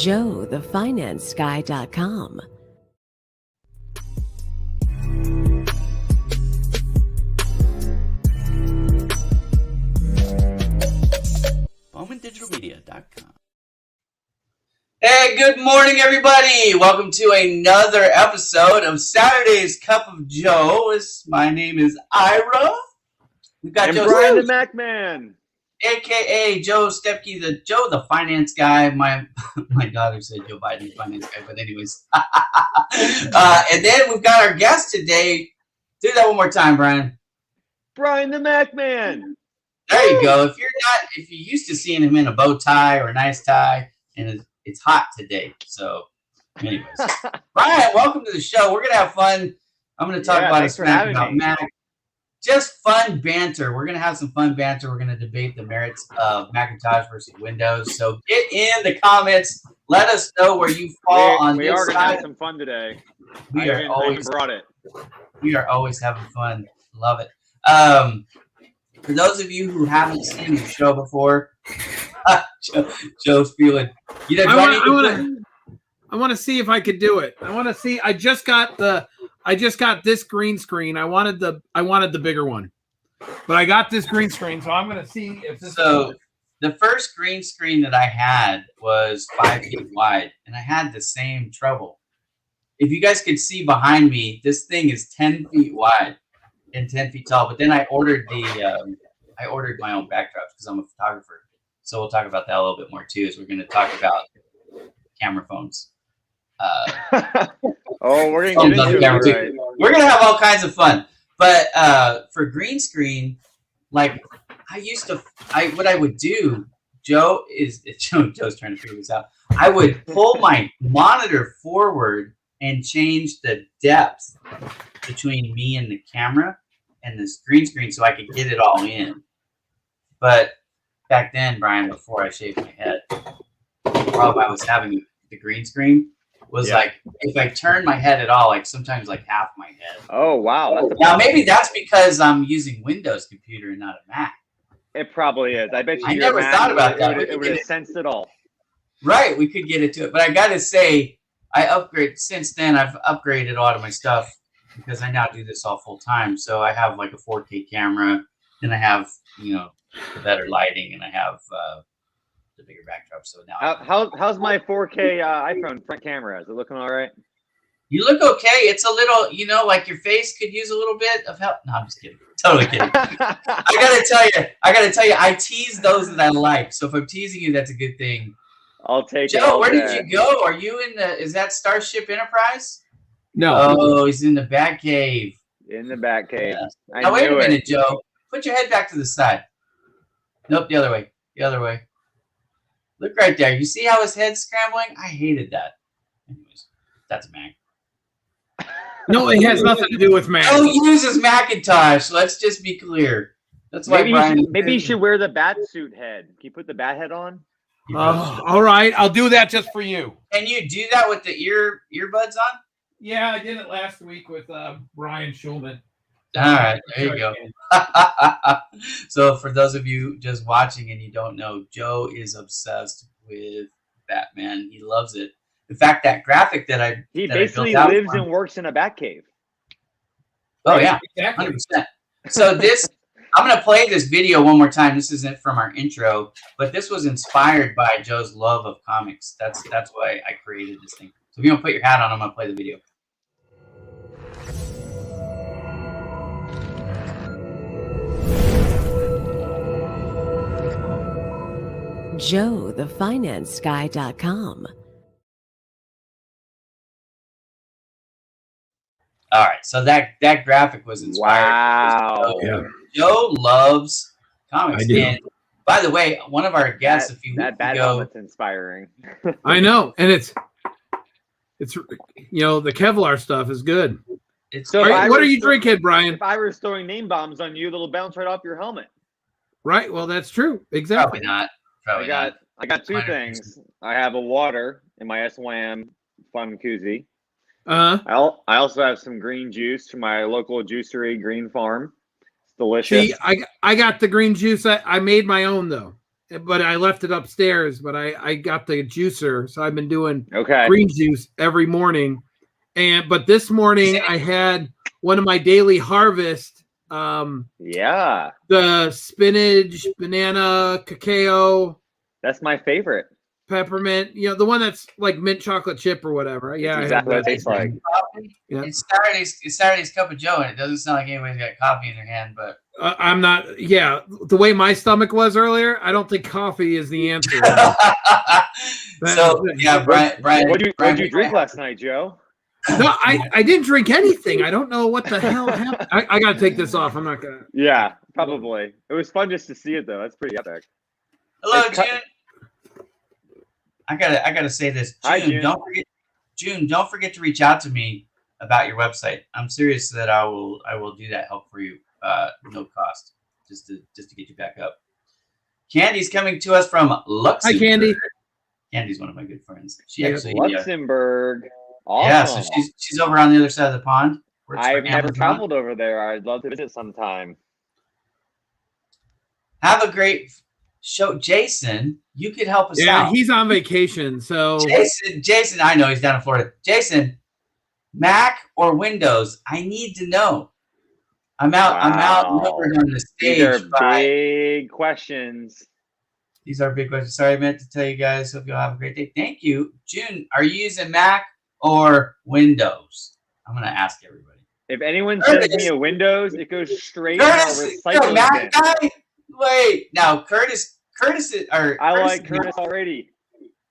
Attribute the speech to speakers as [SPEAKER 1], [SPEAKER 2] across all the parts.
[SPEAKER 1] JoeTheFinanceGuy.com.
[SPEAKER 2] BowmanDigitalMedia.com. Hey, good morning, everybody. Welcome to another episode of Saturday's Cup of Joe. My name is Ira. We've got Joe
[SPEAKER 3] Brian the Mac Man,
[SPEAKER 2] a.k.a. Joe Stepke, the finance guy. My daughter said Joe Biden, the finance guy, but anyways. And then we've got our guest today. Do that one more time, Brian.
[SPEAKER 3] Brian the Mac Man.
[SPEAKER 2] There you go. If you're used to seeing him in a bow tie or a nice tie, and it's hot today. So, anyways, Brian, welcome to the show. We're gonna have fun. I'm gonna talk about a smack about Mac. Just fun banter. We're gonna have some fun banter. We're gonna debate the merits of Macintosh versus Windows. So get in the comments. Let us know where you fall on this side. We are gonna have
[SPEAKER 3] some fun today.
[SPEAKER 2] We are always having fun. Love it. For those of you who haven't seen the show before, Joe's feeling.
[SPEAKER 4] I want to see if I could do it. I want to see. I just got this green screen. I wanted the bigger one, but I got this green screen, so I'm going to see if this.
[SPEAKER 2] So the first green screen that I had was 5 feet wide, and I had the same trouble. If you guys could see behind me, this thing is 10 feet wide and 10 feet tall. But then I ordered I ordered my own backdrops because I'm a photographer. So we'll talk about that a little bit more too, as we're going to talk about camera phones.
[SPEAKER 3] We're going to get into it. Right.
[SPEAKER 2] We're going to have all kinds of fun. But for green screen, like what I would do, Joe's trying to figure this out. I would pull my monitor forward and change the depth between me and the camera and this green screen so I could get it all in. But back then, Brian, before I shaved my head, the problem I was having with the green screen was like if I turned my head at all, like sometimes like half my head.
[SPEAKER 3] Oh wow!
[SPEAKER 2] Now maybe that's because I'm using Windows computer and not a Mac.
[SPEAKER 3] It probably is. I bet you.
[SPEAKER 2] I never thought about that.
[SPEAKER 3] It would have sensed it all.
[SPEAKER 2] Right, we could get into it, but I got to say, since then I've upgraded a lot of my stuff because I now do this all full time. So I have like a 4K camera, and I have the better lighting, and I have the bigger backdrop. So now
[SPEAKER 3] how's my 4K iPhone front camera? Is it looking all right?
[SPEAKER 2] You look okay. It's a little, like your face could use a little bit of help. No, I'm just kidding. Totally kidding. I gotta tell you, I tease those that I like. So if I'm teasing you, that's a good thing.
[SPEAKER 3] I'll take it.
[SPEAKER 2] Joe, where did you go? Are you is that Starship Enterprise?
[SPEAKER 4] No.
[SPEAKER 2] Oh, he's in the Batcave.
[SPEAKER 3] In the Batcave.
[SPEAKER 2] Yeah. Now wait a minute, Joe. Put your head back to the side. Nope, the other way. The other way. Look right there. You see how his head's scrambling? I hated that. Anyways. That's a Mac.
[SPEAKER 4] No, it has nothing to do with Mac.
[SPEAKER 2] Joe uses Macintosh. Let's just be clear. That's why
[SPEAKER 3] Maybe you should wear the bat suit head. Can you put the bat head on?
[SPEAKER 4] All right, I'll do that just for you.
[SPEAKER 2] Can you do that with the earbuds on?
[SPEAKER 4] Yeah, I did it last week with Brian Schulman.
[SPEAKER 2] All right, there you go. So for those of you just watching and you don't know, Joe is obsessed with Batman. He loves it. In fact, that graphic
[SPEAKER 3] he basically lives and works in a bat cave.
[SPEAKER 2] Oh yeah,
[SPEAKER 4] exactly.
[SPEAKER 2] 100%. So I'm going to play this video one more time. This isn't from our intro, but this was inspired by Joe's love of comics. That's why I created this thing. So if you want to put your hat on, I'm going to play the video.
[SPEAKER 1] JoeTheFinanceGuy.com.
[SPEAKER 2] All right, so that graphic was inspired.
[SPEAKER 3] Wow.
[SPEAKER 2] Joe loves comics.
[SPEAKER 4] I do.
[SPEAKER 2] And by the way, one of our guests a few weeks
[SPEAKER 3] bat
[SPEAKER 2] ago.
[SPEAKER 3] helmet's inspiring.
[SPEAKER 4] I know, and it's the Kevlar stuff is good.
[SPEAKER 3] So
[SPEAKER 4] what are you drinking, Brian?
[SPEAKER 3] If I were throwing name bombs on you, it'll bounce right off your helmet.
[SPEAKER 4] Right. Well, that's true. Exactly.
[SPEAKER 2] Probably not.
[SPEAKER 3] I got two things. I have a water in my SYM fun koozie. I also have some green juice from my local juicery, Green Farm. It's delicious.
[SPEAKER 4] See, I got the green juice. I made my own though, but I left it upstairs. But I got the juicer, so I've been doing green juice every morning. But this morning I had one of my daily harvest. The spinach, banana, cacao.
[SPEAKER 3] That's my favorite.
[SPEAKER 4] Peppermint, the one that's like mint chocolate chip or whatever. Yeah,
[SPEAKER 3] that's exactly what it tastes like.
[SPEAKER 2] Yeah. It's Saturday's cup of Joe, and it doesn't sound like anybody's got coffee in their hand. But
[SPEAKER 4] I'm not. Yeah, the way my stomach was earlier, I don't think coffee is the answer.
[SPEAKER 2] So yeah, Brian.
[SPEAKER 3] What did you drink last night, Joe?
[SPEAKER 4] No, I didn't drink anything. I don't know what the hell happened. I got to take this off. I'm not gonna.
[SPEAKER 3] Yeah, probably. It was fun just to see it though. That's pretty epic.
[SPEAKER 2] Hello, June. I gotta say this. June,
[SPEAKER 3] Hi, June.
[SPEAKER 2] Don't forget to reach out to me about your website. I'm serious that I will do that help for you, no cost, just to get you back up. Candy's coming to us from Luxembourg.
[SPEAKER 4] Hi, Candy.
[SPEAKER 2] Candy's one of my good friends. She actually
[SPEAKER 3] Luxembourg. Awesome.
[SPEAKER 2] Yeah, so she's over on the other side of the pond.
[SPEAKER 3] I've never traveled over there. I'd love to visit sometime.
[SPEAKER 2] Have a great show, Jason. You could help us out.
[SPEAKER 4] Yeah, he's on vacation, so
[SPEAKER 2] Jason, I know he's down in Florida. Jason, Mac or Windows? I need to know. I'm outnumbered on the stage.
[SPEAKER 3] These are big questions.
[SPEAKER 2] These are big questions. Sorry, I meant to tell you guys. Hope you'll have a great day. Thank you, June. Are you using Mac or Windows? I'm gonna ask everybody.
[SPEAKER 3] If anyone sends me a Windows, it goes straight to our recycling
[SPEAKER 2] Mac
[SPEAKER 3] bin.
[SPEAKER 2] guy. Wait, now Curtis is.
[SPEAKER 3] I like Curtis already.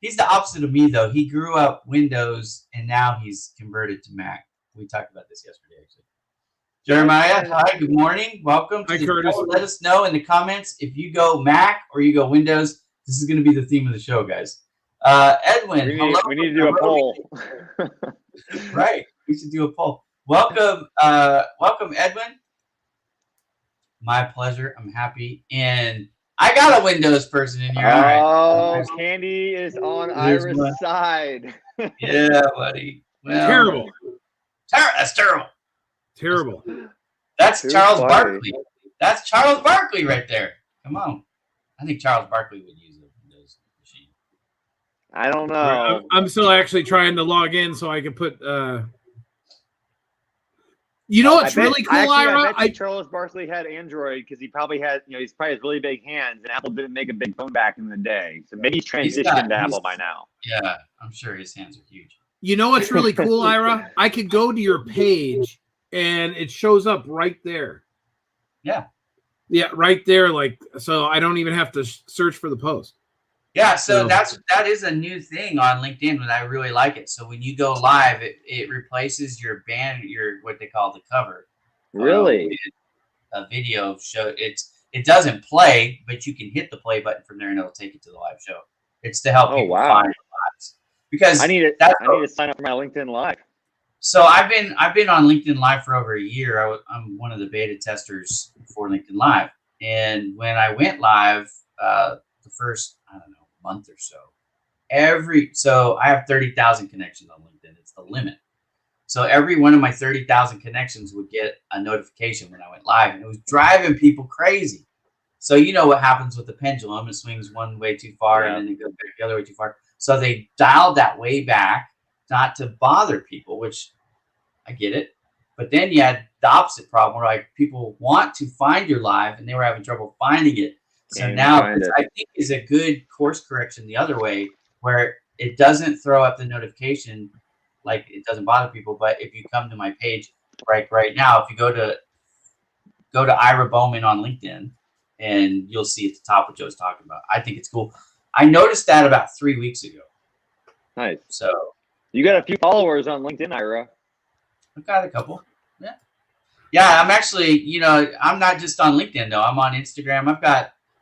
[SPEAKER 2] He's the opposite of me, though. He grew up Windows, and now he's converted to Mac. We talked about this yesterday, actually. Jeremiah, hi, good morning. Welcome to the
[SPEAKER 4] Curtis.
[SPEAKER 2] show. Let us know in the comments if you go Mac or you go Windows. This is going to be the theme of the show, guys. Edwin, hello.
[SPEAKER 3] We need to do a poll.
[SPEAKER 2] Right, we should do a poll. Welcome, Edwin. My pleasure. I'm happy. And I got a Windows person in here. All right.
[SPEAKER 3] Candy is on Ira's side.
[SPEAKER 2] Yeah, buddy. Well,
[SPEAKER 4] terrible.
[SPEAKER 2] That's terrible.
[SPEAKER 4] Terrible.
[SPEAKER 2] That's
[SPEAKER 3] Too
[SPEAKER 2] Charles
[SPEAKER 3] funny.
[SPEAKER 2] Barkley. That's Charles Barkley right there. Come on. I think Charles Barkley would use a Windows machine.
[SPEAKER 3] I don't know.
[SPEAKER 4] I'm still actually trying to log in so I can put. You know what's really cool, Ira?
[SPEAKER 3] I bet Charles Barkley had Android because he probably had, he's probably has really big hands, and Apple didn't make a big phone back in the day. So maybe he's transitioned to Apple by now.
[SPEAKER 2] Yeah, I'm sure his hands are huge.
[SPEAKER 4] You know what's really cool, Ira? I could go to your page and it shows up right there.
[SPEAKER 2] Yeah.
[SPEAKER 4] Yeah, right there. Like, so I don't even have to search for the post.
[SPEAKER 2] Yeah, so that is a new thing on LinkedIn, and I really like it. So when you go live, it replaces your what they call the cover.
[SPEAKER 3] Really?
[SPEAKER 2] A video show. It doesn't play, but you can hit the play button from there, and it'll take you to the live show. It's to help people find lives. because
[SPEAKER 3] I need to sign up for my LinkedIn Live.
[SPEAKER 2] So I've been on LinkedIn Live for over a year. I'm one of the beta testers for LinkedIn Live, and when I went live, the first month or so, so I have 30,000 connections on LinkedIn. It's the limit. So every one of my 30,000 connections would get a notification when I went live, and it was driving people crazy. So you know what happens with the pendulum? It swings one way too far, and then it goes back the other way too far. So they dialed that way back, not to bother people, which I get it. But then you had the opposite problem where like people want to find your live and they were having trouble finding it. So now I think is a good course correction the other way, where it doesn't throw up the notification, like it doesn't bother people. But if you come to my page right now, if you go to Ira Bowman on LinkedIn, and you'll see at the top what Joe's talking about. I think it's cool. I noticed that about 3 weeks ago.
[SPEAKER 3] Nice.
[SPEAKER 2] So
[SPEAKER 3] you got a few followers on LinkedIn, Ira.
[SPEAKER 2] I've got a couple. Yeah. I'm actually, I'm not just on LinkedIn though. I'm on Instagram.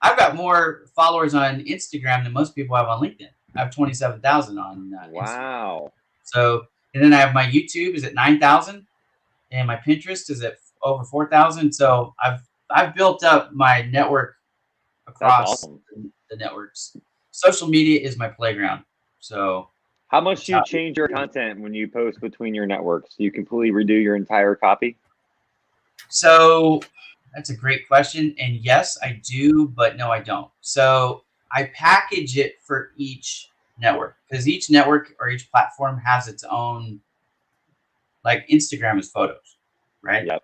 [SPEAKER 2] I've got more followers on Instagram than most people have on LinkedIn. I have 27,000 on
[SPEAKER 3] wow.
[SPEAKER 2] Instagram. So, and then I have my YouTube is at 9,000, and my Pinterest is at over 4,000. So I've built up my network across the networks. Social media is my playground. So
[SPEAKER 3] how much do you change your content when you post between your networks? Do you completely redo your entire copy?
[SPEAKER 2] So that's a great question. And yes, I do, but no, I don't. So I package it for each network, because each network or each platform has its own, like Instagram is photos, right?
[SPEAKER 3] Yep.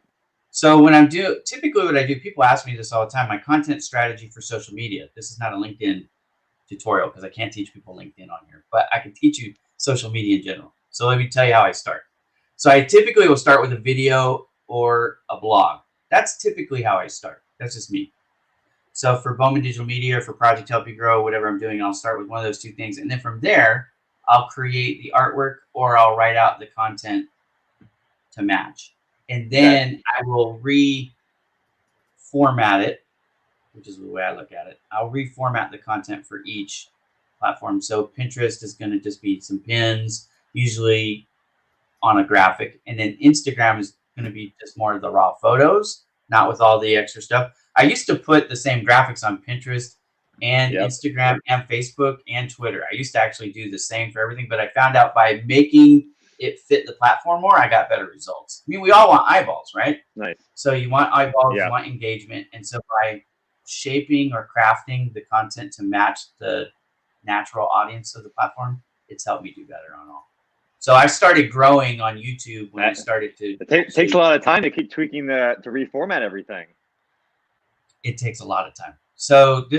[SPEAKER 2] So when typically what I do, people ask me this all the time, my content strategy for social media. This is not a LinkedIn tutorial because I can't teach people LinkedIn on here, but I can teach you social media in general. So let me tell you how I start. So I typically will start with a video or a blog. That's typically how I start. That's just me. So for Bowman Digital Media or for Project Help You Grow, whatever I'm doing, I'll start with one of those two things. And then from there, I'll create the artwork or I'll write out the content to match. And then I will reformat it, which is the way I look at it. I'll reformat the content for each platform. So Pinterest is going to just be some pins, usually on a graphic. And then Instagram is going to be just more of the raw photos, not with all the extra stuff. I used to put the same graphics on Pinterest and Instagram and Facebook and Twitter. I used to actually do the same for everything, but I found out by making it fit the platform more, I got better results. I mean, we all want eyeballs, right?
[SPEAKER 3] Nice.
[SPEAKER 2] So you want eyeballs, you want engagement. And so by shaping or crafting the content to match the natural audience of the platform, it's helped me do better on all. So I started growing on YouTube when I started to.
[SPEAKER 3] It takes a lot of time to keep tweaking to reformat everything.
[SPEAKER 2] It takes a lot of time. So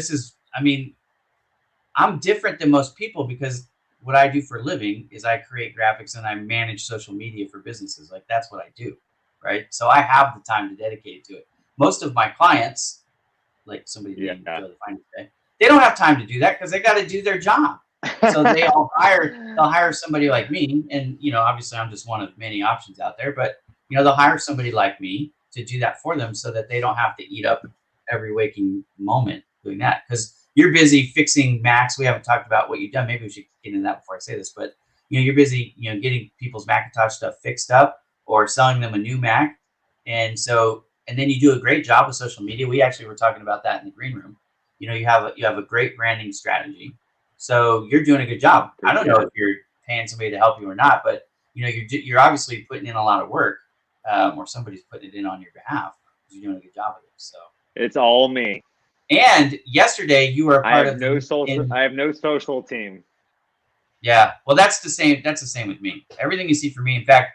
[SPEAKER 2] I'm different than most people because what I do for a living is I create graphics and I manage social media for businesses. Like that's what I do, right? So I have the time to dedicate to it. Most of my clients, like somebody named Joe the Finance Guy, they don't have time to do that because they got to do their job. So they'll hire somebody like me, and obviously I'm just one of many options out there. But they'll hire somebody like me to do that for them, so that they don't have to eat up every waking moment doing that. Because you're busy fixing Macs. We haven't talked about what you've done. Maybe we should get into that before I say this. But you're busy, getting people's Macintosh stuff fixed up or selling them a new Mac, and then you do a great job with social media. We actually were talking about that in the green room. You have a great branding strategy. So you're doing a good job. I don't know if you're paying somebody to help you or not, but you're obviously putting in a lot of work, or somebody's putting it in on your behalf. You're doing a good job of it. So
[SPEAKER 3] it's all me.
[SPEAKER 2] And yesterday you were a part of.
[SPEAKER 3] I have no social team.
[SPEAKER 2] Yeah, well, that's the same. That's the same with me. Everything you see from me. In fact,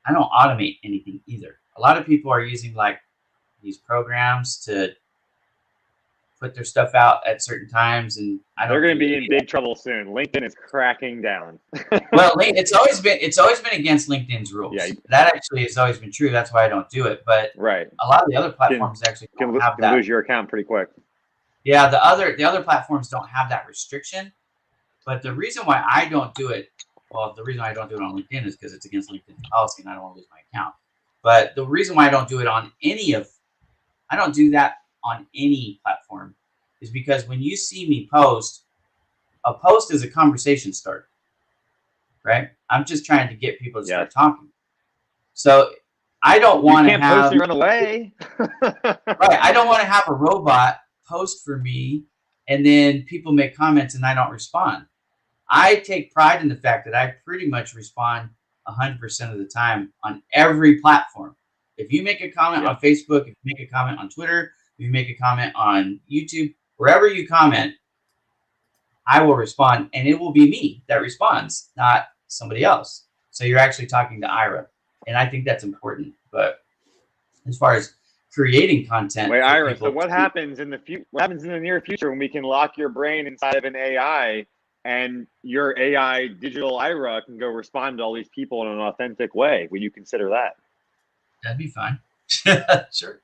[SPEAKER 2] I don't automate anything either. A lot of people are using like these programs to put their stuff out at certain times, and
[SPEAKER 3] they're going to be in big trouble soon. LinkedIn is cracking down.
[SPEAKER 2] Well, it's always been against LinkedIn's rules. Yeah, that actually has always been true. That's why I don't do it. But a lot of the other platforms actually
[SPEAKER 3] can lose your account pretty quick.
[SPEAKER 2] Yeah, the other platforms don't have that restriction. But the reason why I don't do it, the reason I don't do it on LinkedIn is because it's against LinkedIn policy, and I don't want to lose my account. But the reason why I don't do it on I don't do that on any platform is because when you see me post, a post is a conversation starter. right? I'm just trying to get people to start talking. So I don't want to have
[SPEAKER 3] post and run away.
[SPEAKER 2] Right. I don't want to have a robot post for me and then people make comments and I don't respond. I take pride in the fact that I pretty much respond 100% of the time on every platform. If you make a comment on Facebook, if you make a comment on Twitter, if you make a comment on YouTube, wherever you comment, I will respond, and it will be me that responds, not somebody else. So you're actually talking to Ira, and I think that's important. But as far as creating content,
[SPEAKER 3] wait, Ira, so what happens in the near future when we can lock your brain inside of an AI and your AI digital Ira can go respond to all these people in an authentic way? Will you consider that?
[SPEAKER 2] That'd be fine. Sure.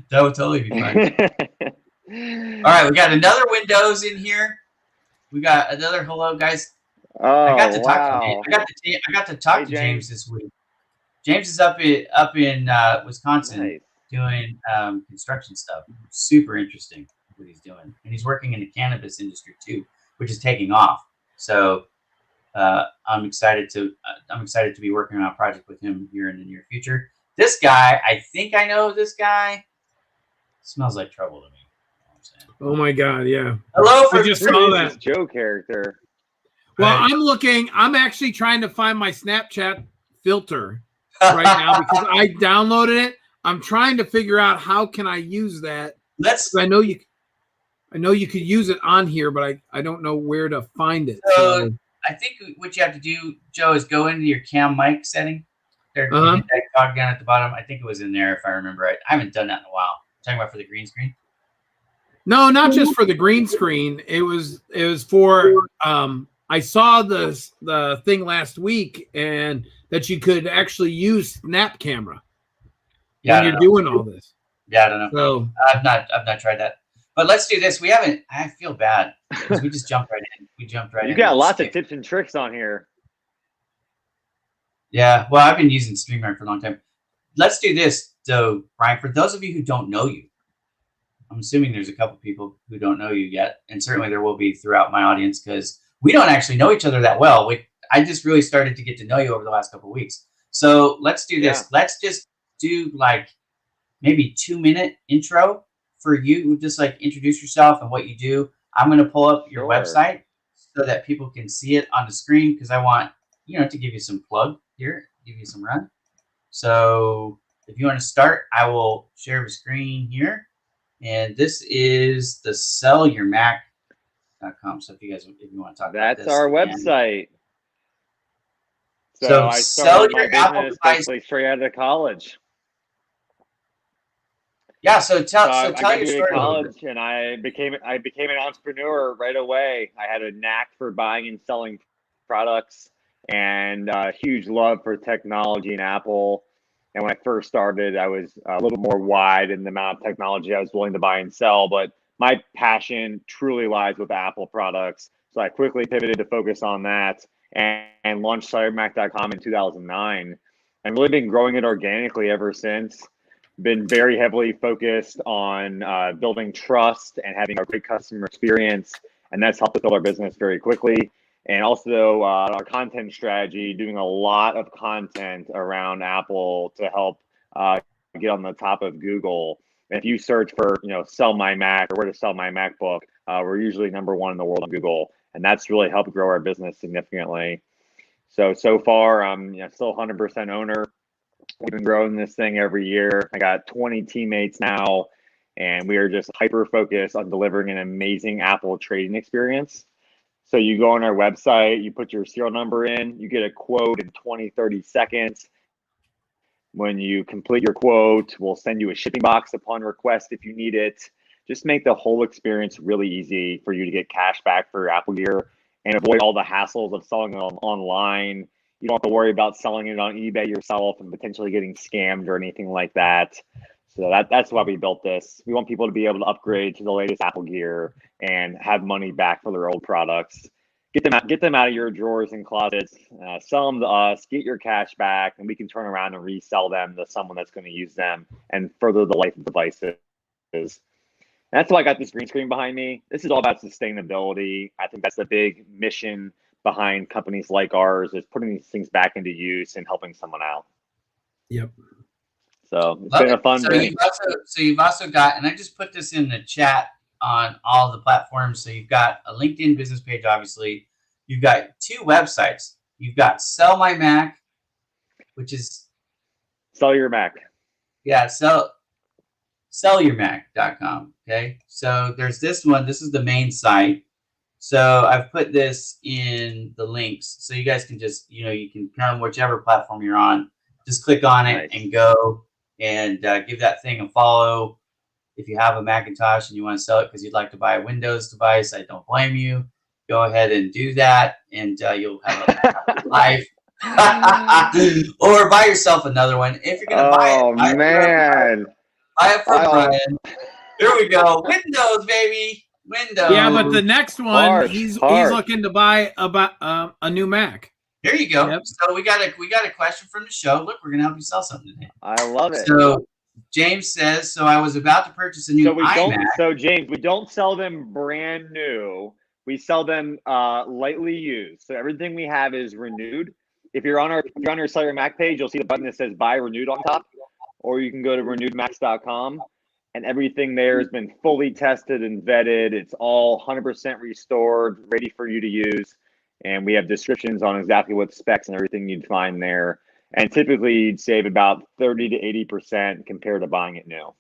[SPEAKER 2] That would totally be fine. All right, we got another Windows in here. We got another hello, guys.
[SPEAKER 3] Oh,
[SPEAKER 2] I got to talk to James. I got to talk to James this week. James is up in Wisconsin doing construction stuff. Super interesting what he's doing, and he's working in the cannabis industry too, which is taking off. So I'm excited to be working on a project with him here in the near future. This guy, I think I know this guy. Smells like trouble to me.
[SPEAKER 4] Oh my God, yeah.
[SPEAKER 2] Hello,
[SPEAKER 4] I just saw that
[SPEAKER 3] Joe character.
[SPEAKER 4] Well, I'm actually trying to find my Snapchat filter right now because I downloaded it. I'm trying to figure out how can I use that. I know you could use it on here, but I don't know where to find it.
[SPEAKER 2] So I think what you have to do, Joe, is go into your cam mic setting. There, hit that cog down at the bottom. I think it was in there if I remember right. I haven't done that in a while. Talking about for the green screen.
[SPEAKER 4] No, not just for the green screen. It was for I saw the thing last week and that you could actually use Snap camera when you're doing all this.
[SPEAKER 2] Yeah, I don't know.
[SPEAKER 4] So
[SPEAKER 2] I've not tried that. But let's do this. I feel bad because we just jumped right in. We jumped right in.
[SPEAKER 3] You got lots of tips and tricks on here.
[SPEAKER 2] Yeah, well, I've been using StreamYard for a long time. Let's do this, though, Brian. For those of you who don't know you, I'm assuming there's a couple people who don't know you yet, and certainly there will be throughout my audience because we don't actually know each other that well. I just really started to get to know you over the last couple of weeks. So let's do this. Let's just do like maybe 2-minute intro for you. Just like introduce yourself and what you do. I'm going to pull up your website so that people can see it on the screen because I want to give you some plug here, give you some run. So if you want to start, I will share the screen here. And this is the sellyourmac.com. So if you want to talk about this.
[SPEAKER 3] That's our website.
[SPEAKER 2] So
[SPEAKER 3] I started my business basically straight out of college.
[SPEAKER 2] Yeah, so tell your story.
[SPEAKER 3] College, and I became an entrepreneur right away. I had a knack for buying and selling products, and a huge love for technology and Apple. And when I first started, I was a little more wide in the amount of technology I was willing to buy and sell. But my passion truly lies with Apple products. So I quickly pivoted to focus on that and launched sellyourmac.com in 2009. And really been growing it organically ever since. Been very heavily focused on building trust and having a great customer experience. And that's helped us build our business very quickly. And also our content strategy, doing a lot of content around Apple to help get on the top of Google. And if you search for, sell my Mac or where to sell my MacBook, we're usually #1 in the world on Google. And that's really helped grow our business significantly. So far, I'm still 100% owner. We've been growing this thing every year. I got 20 teammates now, and we are just hyper-focused on delivering an amazing Apple trading experience. So you go on our website, you put your serial number in, you get a quote in 20, 30 seconds. When you complete your quote, we'll send you a shipping box upon request if you need it. Just make the whole experience really easy for you to get cash back for your Apple gear and avoid all the hassles of selling it online. You don't have to worry about selling it on eBay yourself and potentially getting scammed or anything like that. So that's why we built this. We want people to be able to upgrade to the latest Apple gear and have money back for their old products. Get them out of your drawers and closets, sell them to us, get your cash back, and we can turn around and resell them to someone that's going to use them and further the life of devices. That's why I got this green screen behind me. This is all about sustainability. I think that's the big mission behind companies like ours is putting these things back into use and helping someone out.
[SPEAKER 4] Yep.
[SPEAKER 3] So it's been a fun thing.
[SPEAKER 2] You've also got, and I just put this in the chat on all the platforms. So you've got a LinkedIn business page, obviously. You've got 2 websites. You've got Sell My Mac, which is
[SPEAKER 3] Sell Your Mac.
[SPEAKER 2] Yeah, sellyourmac.com. Okay. So there's this one. This is the main site. So I've put this in the links so you guys can just, you can come whichever platform you're on, just click on it and go and give that thing a follow. If you have a Macintosh and you want to sell it because you'd like to buy a Windows device, I don't blame you. Go ahead and do that, and you'll have a life. Or buy yourself another one if you're gonna buy it. Buy it for Brian. Here we go. Windows, baby. Windows.
[SPEAKER 4] Yeah, but the next one, he's looking to buy a new Mac.
[SPEAKER 2] There you go. Yep. So we got a question from the show. Look, we're gonna help you sell something today.
[SPEAKER 3] I love it.
[SPEAKER 2] So James says, so I was about to purchase a new iMac.
[SPEAKER 3] So James, we don't sell them brand new. We sell them lightly used. So everything we have is renewed. If you're on our Sell Your Mac page, you'll see the button that says Buy Renewed on top, or you can go to renewedmacs.com, and everything there has been fully tested and vetted. It's all 100% restored, ready for you to use, and we have descriptions on exactly what specs and everything you'd find there. And typically, you'd save about 30 to 80% compared to buying it new.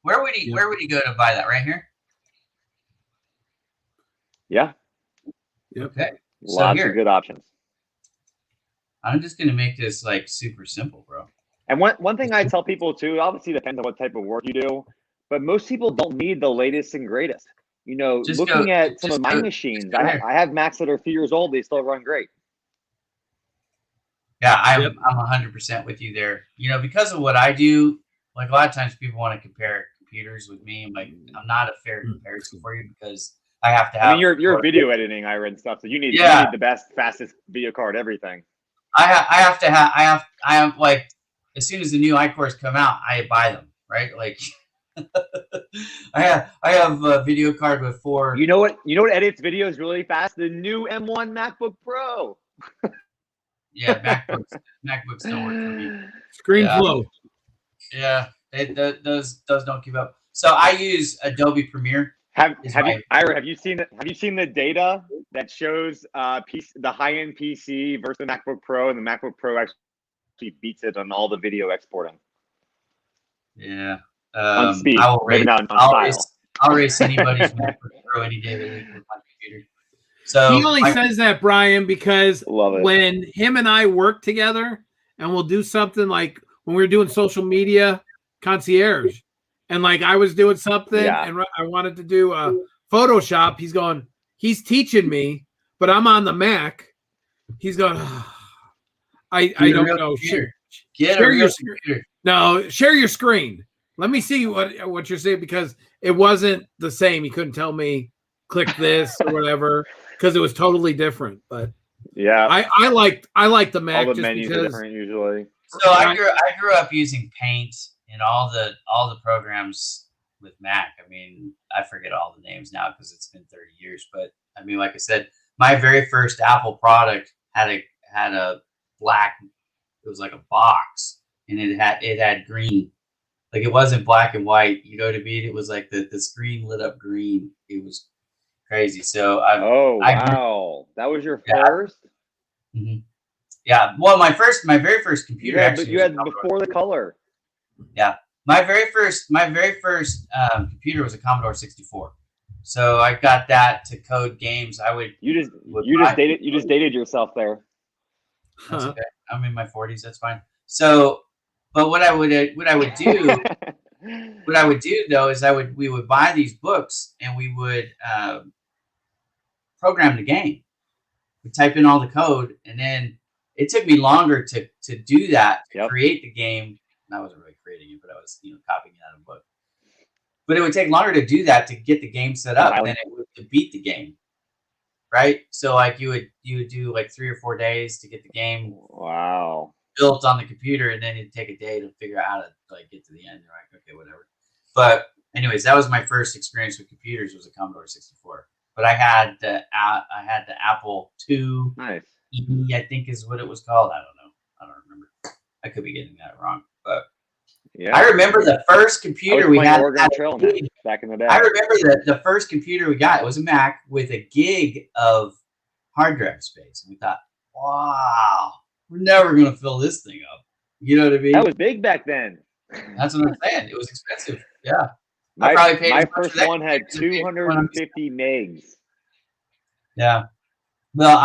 [SPEAKER 2] Where would he go to buy that? Right here.
[SPEAKER 3] Yeah.
[SPEAKER 2] Okay.
[SPEAKER 3] Lots of good options.
[SPEAKER 2] I'm just gonna make this like super simple, bro.
[SPEAKER 3] And one thing I tell people too, obviously depends on what type of work you do, but most people don't need the latest and greatest. Looking at some of my machines, I have Macs that are a few years old, they still run great.
[SPEAKER 2] Yeah, I'm 100% with you there. Because of what I do, like a lot of times people want to compare computers with me. I'm like, I'm not a fair comparison for you because I have to have.
[SPEAKER 3] I mean, you're video editing, Ira, and stuff, so you need the best, fastest video card, everything. I have like, as soon as the new iCores come out, I buy them, right? Like, I have a video card with 4. You know what edits videos really fast? The new M1 MacBook Pro.
[SPEAKER 2] Yeah, MacBooks don't work for me.
[SPEAKER 4] ScreenFlow.
[SPEAKER 2] Yeah, those don't keep up. So I use Adobe Premiere.
[SPEAKER 3] Ira, have you seen the data that shows the high-end PC versus the MacBook Pro, and the MacBook Pro actually beats it on all the video exporting?
[SPEAKER 2] Yeah.
[SPEAKER 3] On speed.
[SPEAKER 2] I'll race anybody's MacBook Pro any day of the week with my computer. So
[SPEAKER 4] he only says that, Brian, because when him and I work together and we'll do something like when we were doing social media concierge, and like I was doing something and I wanted to do Photoshop, he's teaching me, but I'm on the Mac. He's going, I don't know. Share your screen. No, share your screen. Let me see what you're saying, because it wasn't the same. He couldn't tell me click this or whatever because it was totally different. But
[SPEAKER 3] yeah,
[SPEAKER 4] I like the Mac.
[SPEAKER 3] All the menus are different usually.
[SPEAKER 2] So I grew up using Paint and all the programs with Mac. I mean, I forget all the names now because it's been 30 years. But I mean, like I said, my very first Apple product had a black. It was like a box, and it had green. Like it wasn't black and white. You know what I mean? It was like the screen lit up green. It was crazy. So
[SPEAKER 3] wow, that was your first.
[SPEAKER 2] Mm-hmm. Yeah. Well, my very first computer
[SPEAKER 3] you had before the color.
[SPEAKER 2] Yeah. My very first computer was a Commodore 64. So I got that to code games.
[SPEAKER 3] You just dated yourself there.
[SPEAKER 2] That's okay. I'm in my 40s. That's fine. So, but what I would do though is we would buy these books and we would program the game. We type in all the code, and then it took me longer to do that, to create the game. I wasn't really creating it, but I was copying it out of a book. But it would take longer to do that, to get the game set up than it would to beat the game. Right? So like you would do like 3 or 4 days to get the game built on the computer, and then it'd take a day to figure out how to like get to the end. You're like, okay, whatever. But anyways, that was my first experience with computers, was a Commodore 64. but I had the Apple II.
[SPEAKER 3] Nice.
[SPEAKER 2] E, I think is what it was called. I don't know. I don't remember. I could be getting that wrong, but yeah. I remember the first computer we had
[SPEAKER 3] back in the day.
[SPEAKER 2] I remember the first computer we got. It was a Mac with a gig of hard drive space, and we thought, wow, we're never going to fill this thing up. You know what I mean?
[SPEAKER 3] That was big back then.
[SPEAKER 2] That's what I'm saying. It was expensive. Yeah.
[SPEAKER 3] My first one had 250 megs.
[SPEAKER 2] Yeah. Well,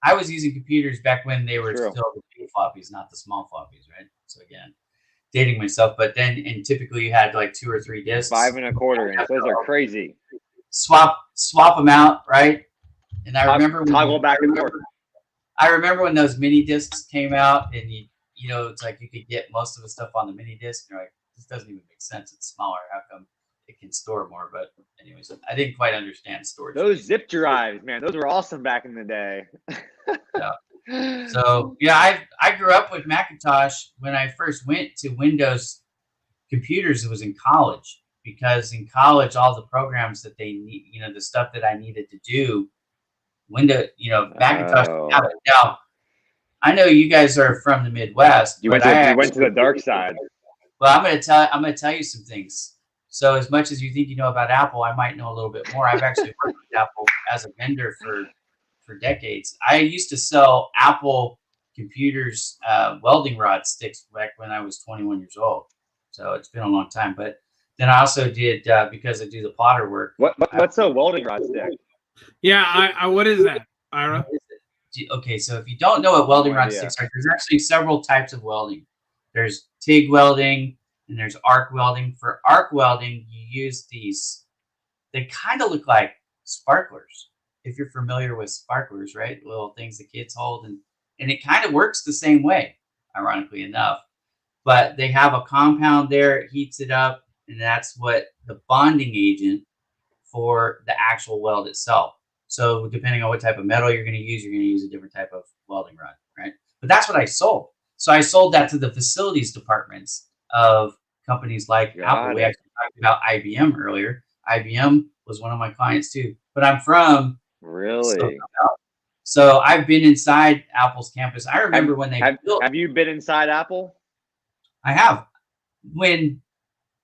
[SPEAKER 2] I was using computers back when they were still the big floppies, not the small floppies, right? So again, dating myself. But then, and typically you had like 2 or 3 discs.
[SPEAKER 3] 5 1/4 inch. Those are crazy.
[SPEAKER 2] Swap them out, right? And I remember
[SPEAKER 3] toggle back and forth.
[SPEAKER 2] I remember when those mini discs came out, and you know, it's like you could get most of the stuff on the mini disc. You're like, this doesn't even make sense. It's smaller. How come it can store more? But anyways, I didn't quite understand storage.
[SPEAKER 3] Those zip drives, man, those were awesome back in the day.
[SPEAKER 2] Yeah. So yeah, I grew up with Macintosh. When I first went to Windows computers, it was in college, because in college all the programs that they need, you know, the stuff that I needed to do, Macintosh. Now, I know you guys are from the Midwest.
[SPEAKER 3] You went to the dark side.
[SPEAKER 2] Well, I'm gonna tell you some things. So as much as you think you know about Apple, I might know a little bit more. I've actually worked with Apple as a vendor for decades. I used to sell Apple computers, welding rod sticks back when I was 21 years old. So it's been a long time. But then I also did, because I do the plotter work.
[SPEAKER 3] What's a welding rod stick?
[SPEAKER 4] Yeah, what is that, Ira?
[SPEAKER 2] Okay, so if you don't know what welding rod sticks are, there's actually several types of welding. There's TIG welding, and there's arc welding. For arc welding, you use these. They kind of look like sparklers, if you're familiar with sparklers, right? Little things the kids hold, and it kind of works the same way, ironically enough. But they have a compound there, it heats it up, and that's what the bonding agent for the actual weld itself. So depending on what type of metal you're going to use a different type of welding rod, right? But that's what I sold. So I sold that to the facilities departments of companies like Apple. We actually talked about IBM earlier. IBM was one of my clients too. But I'm from so I've been inside Apple's campus. I remember when they built.
[SPEAKER 3] Have you been inside Apple?
[SPEAKER 2] I have. When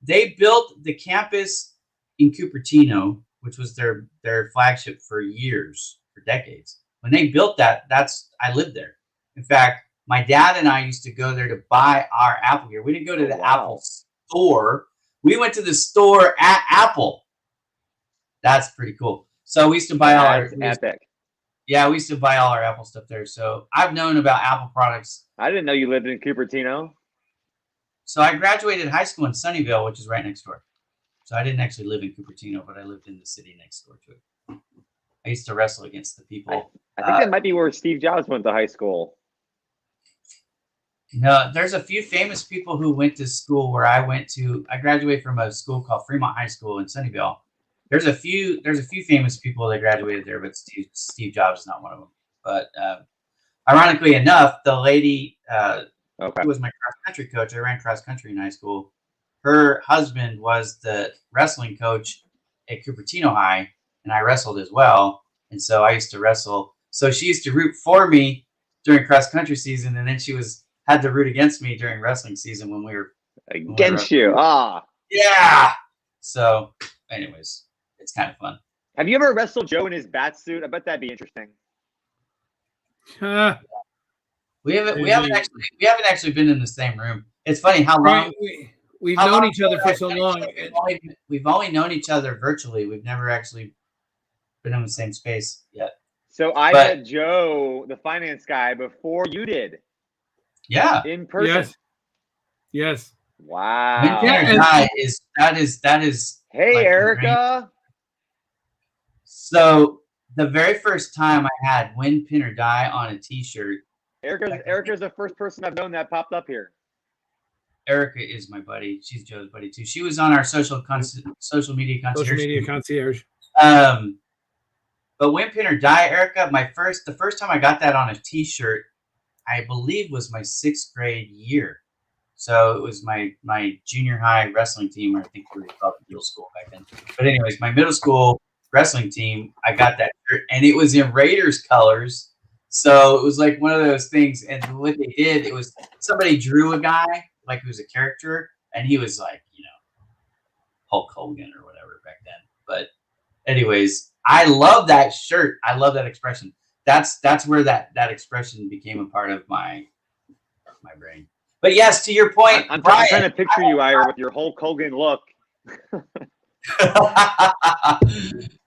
[SPEAKER 2] they built the campus in Cupertino, which was their flagship for decades. When they built that, I lived there. In fact, my dad and I used to go there to buy our Apple gear. We didn't go to the Apple store. We went to the store at Apple. That's pretty cool. So we used to buy we used to buy all our Apple stuff there. So I've known about Apple products.
[SPEAKER 3] I didn't know you lived in Cupertino.
[SPEAKER 2] So I graduated high school in Sunnyvale, which is right next door. So I didn't actually live in Cupertino, but I lived in the city next door to it. I used to wrestle against the people.
[SPEAKER 3] I think that might be where Steve Jobs went to high school.
[SPEAKER 2] No, there's a few famous people who went to school where I went to. I graduated from a school called Fremont High School in Sunnyvale. There's a few famous people that graduated there, but Steve Jobs is not one of them. But ironically enough, the lady who was my cross country coach, I ran cross country in high school. Her husband was the wrestling coach at Cupertino High, and I wrestled as well. And so I used to wrestle. So she used to root for me during cross country season, and then she had to root against me during wrestling season when we were
[SPEAKER 3] against you.
[SPEAKER 2] Yeah. So, anyways, it's kind of fun.
[SPEAKER 3] Have you ever wrestled Joe in his bat suit? I bet that'd be interesting.
[SPEAKER 2] We haven't actually been in the same room. It's funny how long
[SPEAKER 4] we've known each other for so long.
[SPEAKER 2] We've only known each other virtually. We've never actually been in the same space yet.
[SPEAKER 3] So I met Joe, the finance guy, before you did.
[SPEAKER 2] Yeah.
[SPEAKER 3] In person.
[SPEAKER 4] Yes.
[SPEAKER 3] Wow.
[SPEAKER 2] That is.
[SPEAKER 3] Hey, like Erica.
[SPEAKER 2] So the very first time I had "Win, Pin, or Die" on a T-shirt.
[SPEAKER 3] Erica's the first person I've known that popped up here.
[SPEAKER 2] Erica is my buddy. She's Joe's buddy too. She was on our social media concierge. But "Win, Pin, or Die," Erica, the first time I got that on a T-shirt, I believe was my 6th grade year. So it was my junior high wrestling team, or I think we were called middle school back then. But anyways, my middle school wrestling team, I got that shirt, and it was in Raiders colors. So it was like one of those things. And what they did, it was somebody drew a guy like he was a character, and he was like, Hulk Hogan or whatever back then. But anyways, I love that shirt. I love that expression. That's where that expression became a part of my brain. But yes, to your point,
[SPEAKER 3] I'm
[SPEAKER 2] Brian,
[SPEAKER 3] trying to picture you, Ira, with your Hulk Hogan look.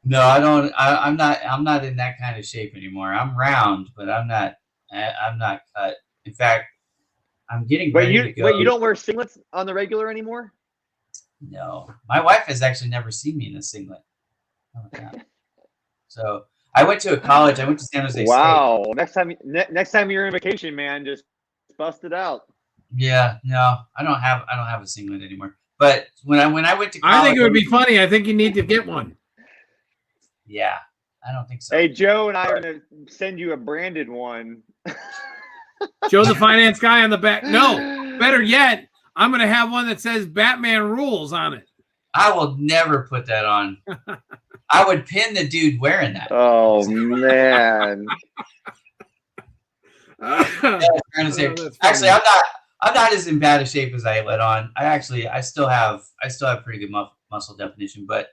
[SPEAKER 2] No, I don't. I'm not in that kind of shape anymore. I'm round, but I'm not cut. In fact, I'm getting ready to go.
[SPEAKER 3] Wait, you don't wear singlets on the regular anymore?
[SPEAKER 2] No, my wife has actually never seen me in a singlet. So I went to a college. I went to San Jose
[SPEAKER 3] Wow.
[SPEAKER 2] State.
[SPEAKER 3] Next time you're on vacation, man, just bust it out.
[SPEAKER 2] Yeah, no, I don't have a singlet anymore. But when I went to college,
[SPEAKER 4] I think it would be funny. I think you need to get one.
[SPEAKER 2] Yeah, I don't think so.
[SPEAKER 3] Hey, Joe and I are going to send you a branded one.
[SPEAKER 4] Joe the finance guy on the back. No, better yet, I'm going to have one that says Batman rules on it.
[SPEAKER 2] I will never put that on. I would pin the dude wearing that.
[SPEAKER 3] Oh, man.
[SPEAKER 2] Actually, I'm not as in bad a shape as I let on. I still have pretty good muscle definition, but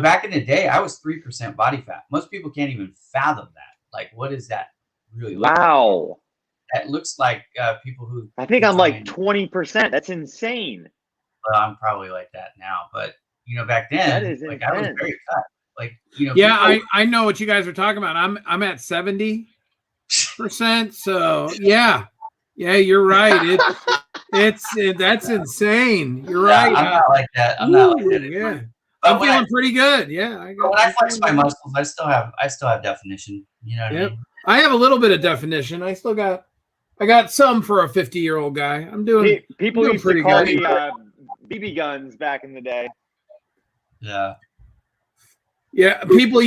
[SPEAKER 2] back in the day, I was 3% body fat. Most people can't even fathom that. Like, what is that really?
[SPEAKER 3] Wow.
[SPEAKER 2] That looks like people who.
[SPEAKER 3] I think I'm like 20%. That's insane.
[SPEAKER 2] Well, I'm probably like that now, but back then, I was very cut. Like,
[SPEAKER 4] yeah, I know what you guys are talking about. I'm at 70%. So yeah, you're right. That's insane. You're right.
[SPEAKER 2] I'm not like that. I'm not like that anymore.
[SPEAKER 4] Yeah. I'm feeling pretty good. Yeah.
[SPEAKER 2] When I flex my muscles, I still have definition. You know what I mean?
[SPEAKER 4] I have a little bit of definition. I got some for a 50-year-old guy. I'm doing.
[SPEAKER 3] People used to call me BB guns back in the day.
[SPEAKER 2] Yeah.
[SPEAKER 4] Yeah. People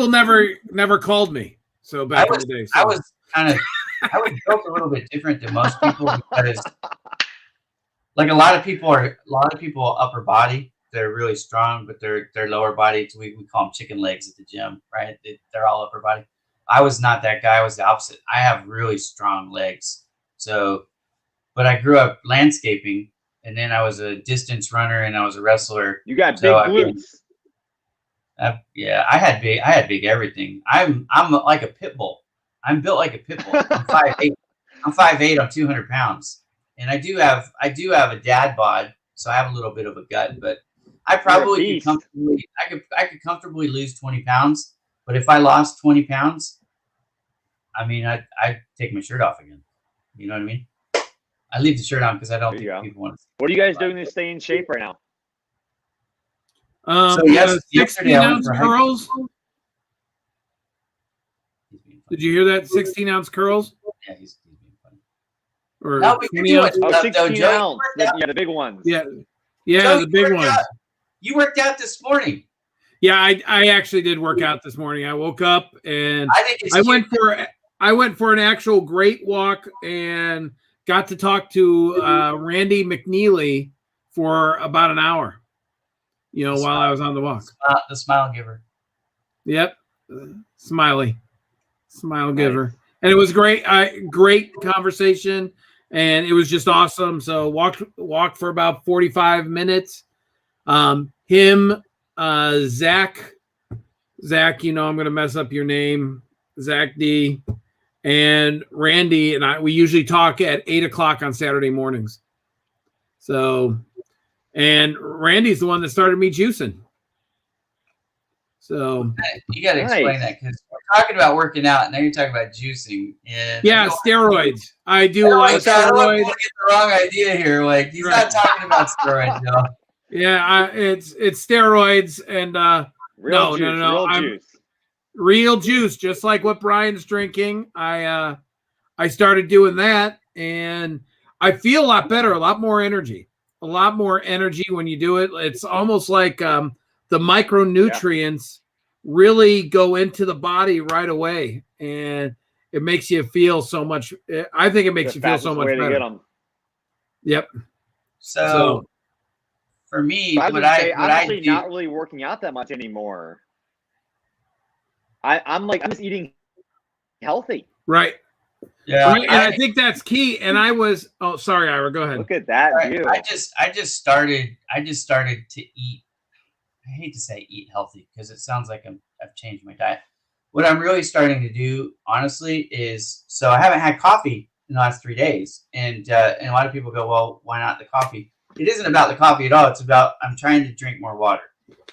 [SPEAKER 4] never called me. So back in the day. So.
[SPEAKER 2] I was built a little bit different than most people because, like, a lot of people upper body. They're really strong, but their lower body, we call them chicken legs at the gym, right? They're all upper body. I was not that guy. I was the opposite. I have really strong legs. So, but I grew up landscaping, and then I was a distance runner, and I was a wrestler.
[SPEAKER 3] You got big glutes.
[SPEAKER 2] Yeah, I had big everything. I'm like a pit bull. I'm built like a pit bull. I'm 5'8". I'm 5'8". I'm 200 pounds, and I do have a dad bod, so I have a little bit of a gut. But I probably I could comfortably lose 20 pounds. But if I lost 20 pounds, I mean, I'd take my shirt off again. You know what I mean? I leave the shirt on because I don't think people want to.
[SPEAKER 3] What are you guys doing to stay in shape right now?
[SPEAKER 2] So yesterday
[SPEAKER 4] 16-ounce curls. Did you hear that? 16-ounce curls?
[SPEAKER 2] Yeah, he's being funny.
[SPEAKER 4] Or
[SPEAKER 2] no,
[SPEAKER 4] 20-ounce.
[SPEAKER 3] 16 ounce. Yeah, the big ones.
[SPEAKER 4] Yeah, Joe, the big ones.
[SPEAKER 2] You worked out this morning.
[SPEAKER 4] Yeah, I actually did work out this morning. I woke up and I went for an actual great walk and got to talk to Randy McNeely for about an hour. While I was on the walk.
[SPEAKER 2] The smile giver.
[SPEAKER 4] Yep, smile giver, and it was great. Great conversation, and it was just awesome. So walked for about 45 minutes. Him, Zach, I'm going to mess up your name, Zach D, and Randy and I. We usually talk at 8:00 on Saturday mornings. So, and Randy's the one that started me juicing. So
[SPEAKER 2] you got to explain that because we're talking about working out, and now you're talking about juicing. And
[SPEAKER 4] steroids. I do like steroids. I don't want to get
[SPEAKER 2] the wrong idea here. Like he's not talking about steroids, y'all.
[SPEAKER 4] Yeah, it's steroids and real juice, just like what Brian's drinking. I started doing that, and I feel a lot better, a lot more energy when you do it. It's almost like the micronutrients really go into the body right away, and it makes you feel so much. I think it makes you feel so much better.
[SPEAKER 3] To get them.
[SPEAKER 4] Yep.
[SPEAKER 2] So for me,
[SPEAKER 3] I'm
[SPEAKER 2] what
[SPEAKER 3] actually
[SPEAKER 2] I do,
[SPEAKER 3] not really working out that much anymore. I'm just eating healthy.
[SPEAKER 4] Right.
[SPEAKER 2] yeah,
[SPEAKER 4] right. And I think that's key. And I was, oh, sorry, Ira, go ahead.
[SPEAKER 3] Look at that view.
[SPEAKER 2] I just started to eat. I hate to say eat healthy because it sounds like I've changed my diet. What I'm really starting to do, honestly, is so I haven't had coffee in the last 3 days, and a lot of people go, well, why not the coffee? It isn't about the coffee at all. It's about I'm trying to drink more water.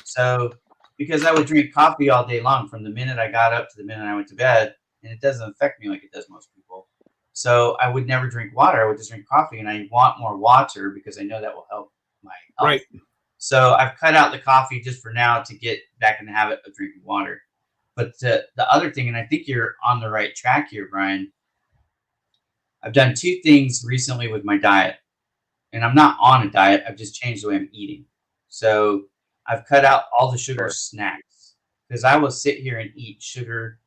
[SPEAKER 2] So because I would drink coffee all day long from the minute I got up to the minute I went to bed, and it doesn't affect me like it does most people. So I would never drink water. I would just drink coffee, and I want more water because I know that will help my health.
[SPEAKER 4] Right.
[SPEAKER 2] So I've cut out the coffee just for now to get back in the habit of drinking water. But the other thing, and I think you're on the right track here, Brian, I've done 2 things recently with my diet. And I'm not on a diet. I've just changed the way I'm eating. So I've cut out all the sugar snacks because I will sit here and eat sugar,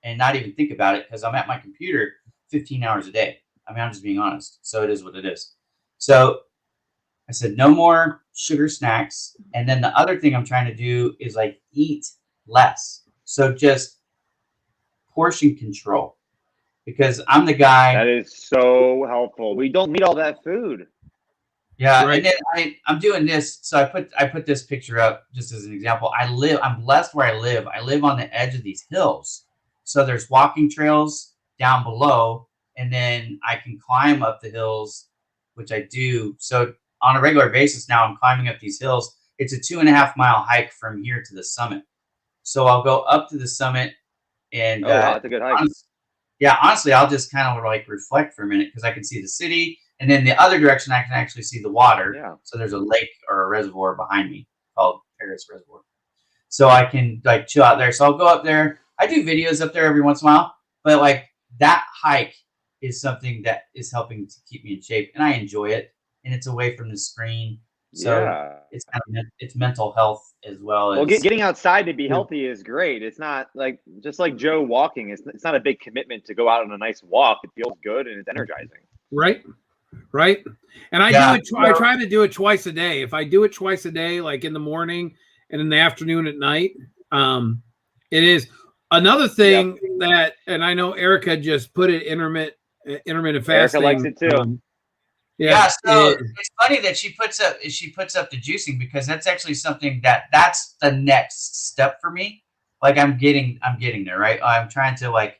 [SPEAKER 2] and not even think about it because I'm at my computer 15 hours a day. I mean, I'm just being honest. So it is what it is. So I said, no more sugar snacks. And then the other thing I'm trying to do is like eat less. So just portion control, because I'm the guy.
[SPEAKER 3] That is so helpful. We don't need all that food.
[SPEAKER 2] Yeah.
[SPEAKER 4] Right.
[SPEAKER 2] And then I'm doing this. So I put this picture up just as an example. I'm blessed where I live. I live on the edge of these hills. So there's walking trails down below, and then I can climb up the hills, which I do. So on a regular basis now, I'm climbing up these hills. It's a 2.5 mile hike from here to the summit. So I'll go up to the summit, and
[SPEAKER 3] that's a good hike.
[SPEAKER 2] Honestly, I'll just kind of like reflect for a minute because I can see the city, and then the other direction I can actually see the water.
[SPEAKER 3] Yeah.
[SPEAKER 2] So there's a lake or a reservoir behind me called Paris Reservoir. So I can like chill out there. So I'll go up there. I do videos up there every once in a while, but like that hike is something that is helping to keep me in shape, and I enjoy it. And it's away from the screen, so it's kind of it's mental health as well.
[SPEAKER 3] Well, getting outside to be healthy is great. It's not like just like Joe walking. It's not a big commitment to go out on a nice walk. It feels good and it's energizing.
[SPEAKER 4] Right. And I do it. I try to do it twice a day. If I do it twice a day, like in the morning and in the afternoon at night, it is another thing that. And I know Erica just put it intermittent fasting.
[SPEAKER 3] Erica likes it too.
[SPEAKER 2] So it's funny that she puts up the juicing, because that's actually something that's the next step for me. Like I'm getting there, right? I'm trying to like.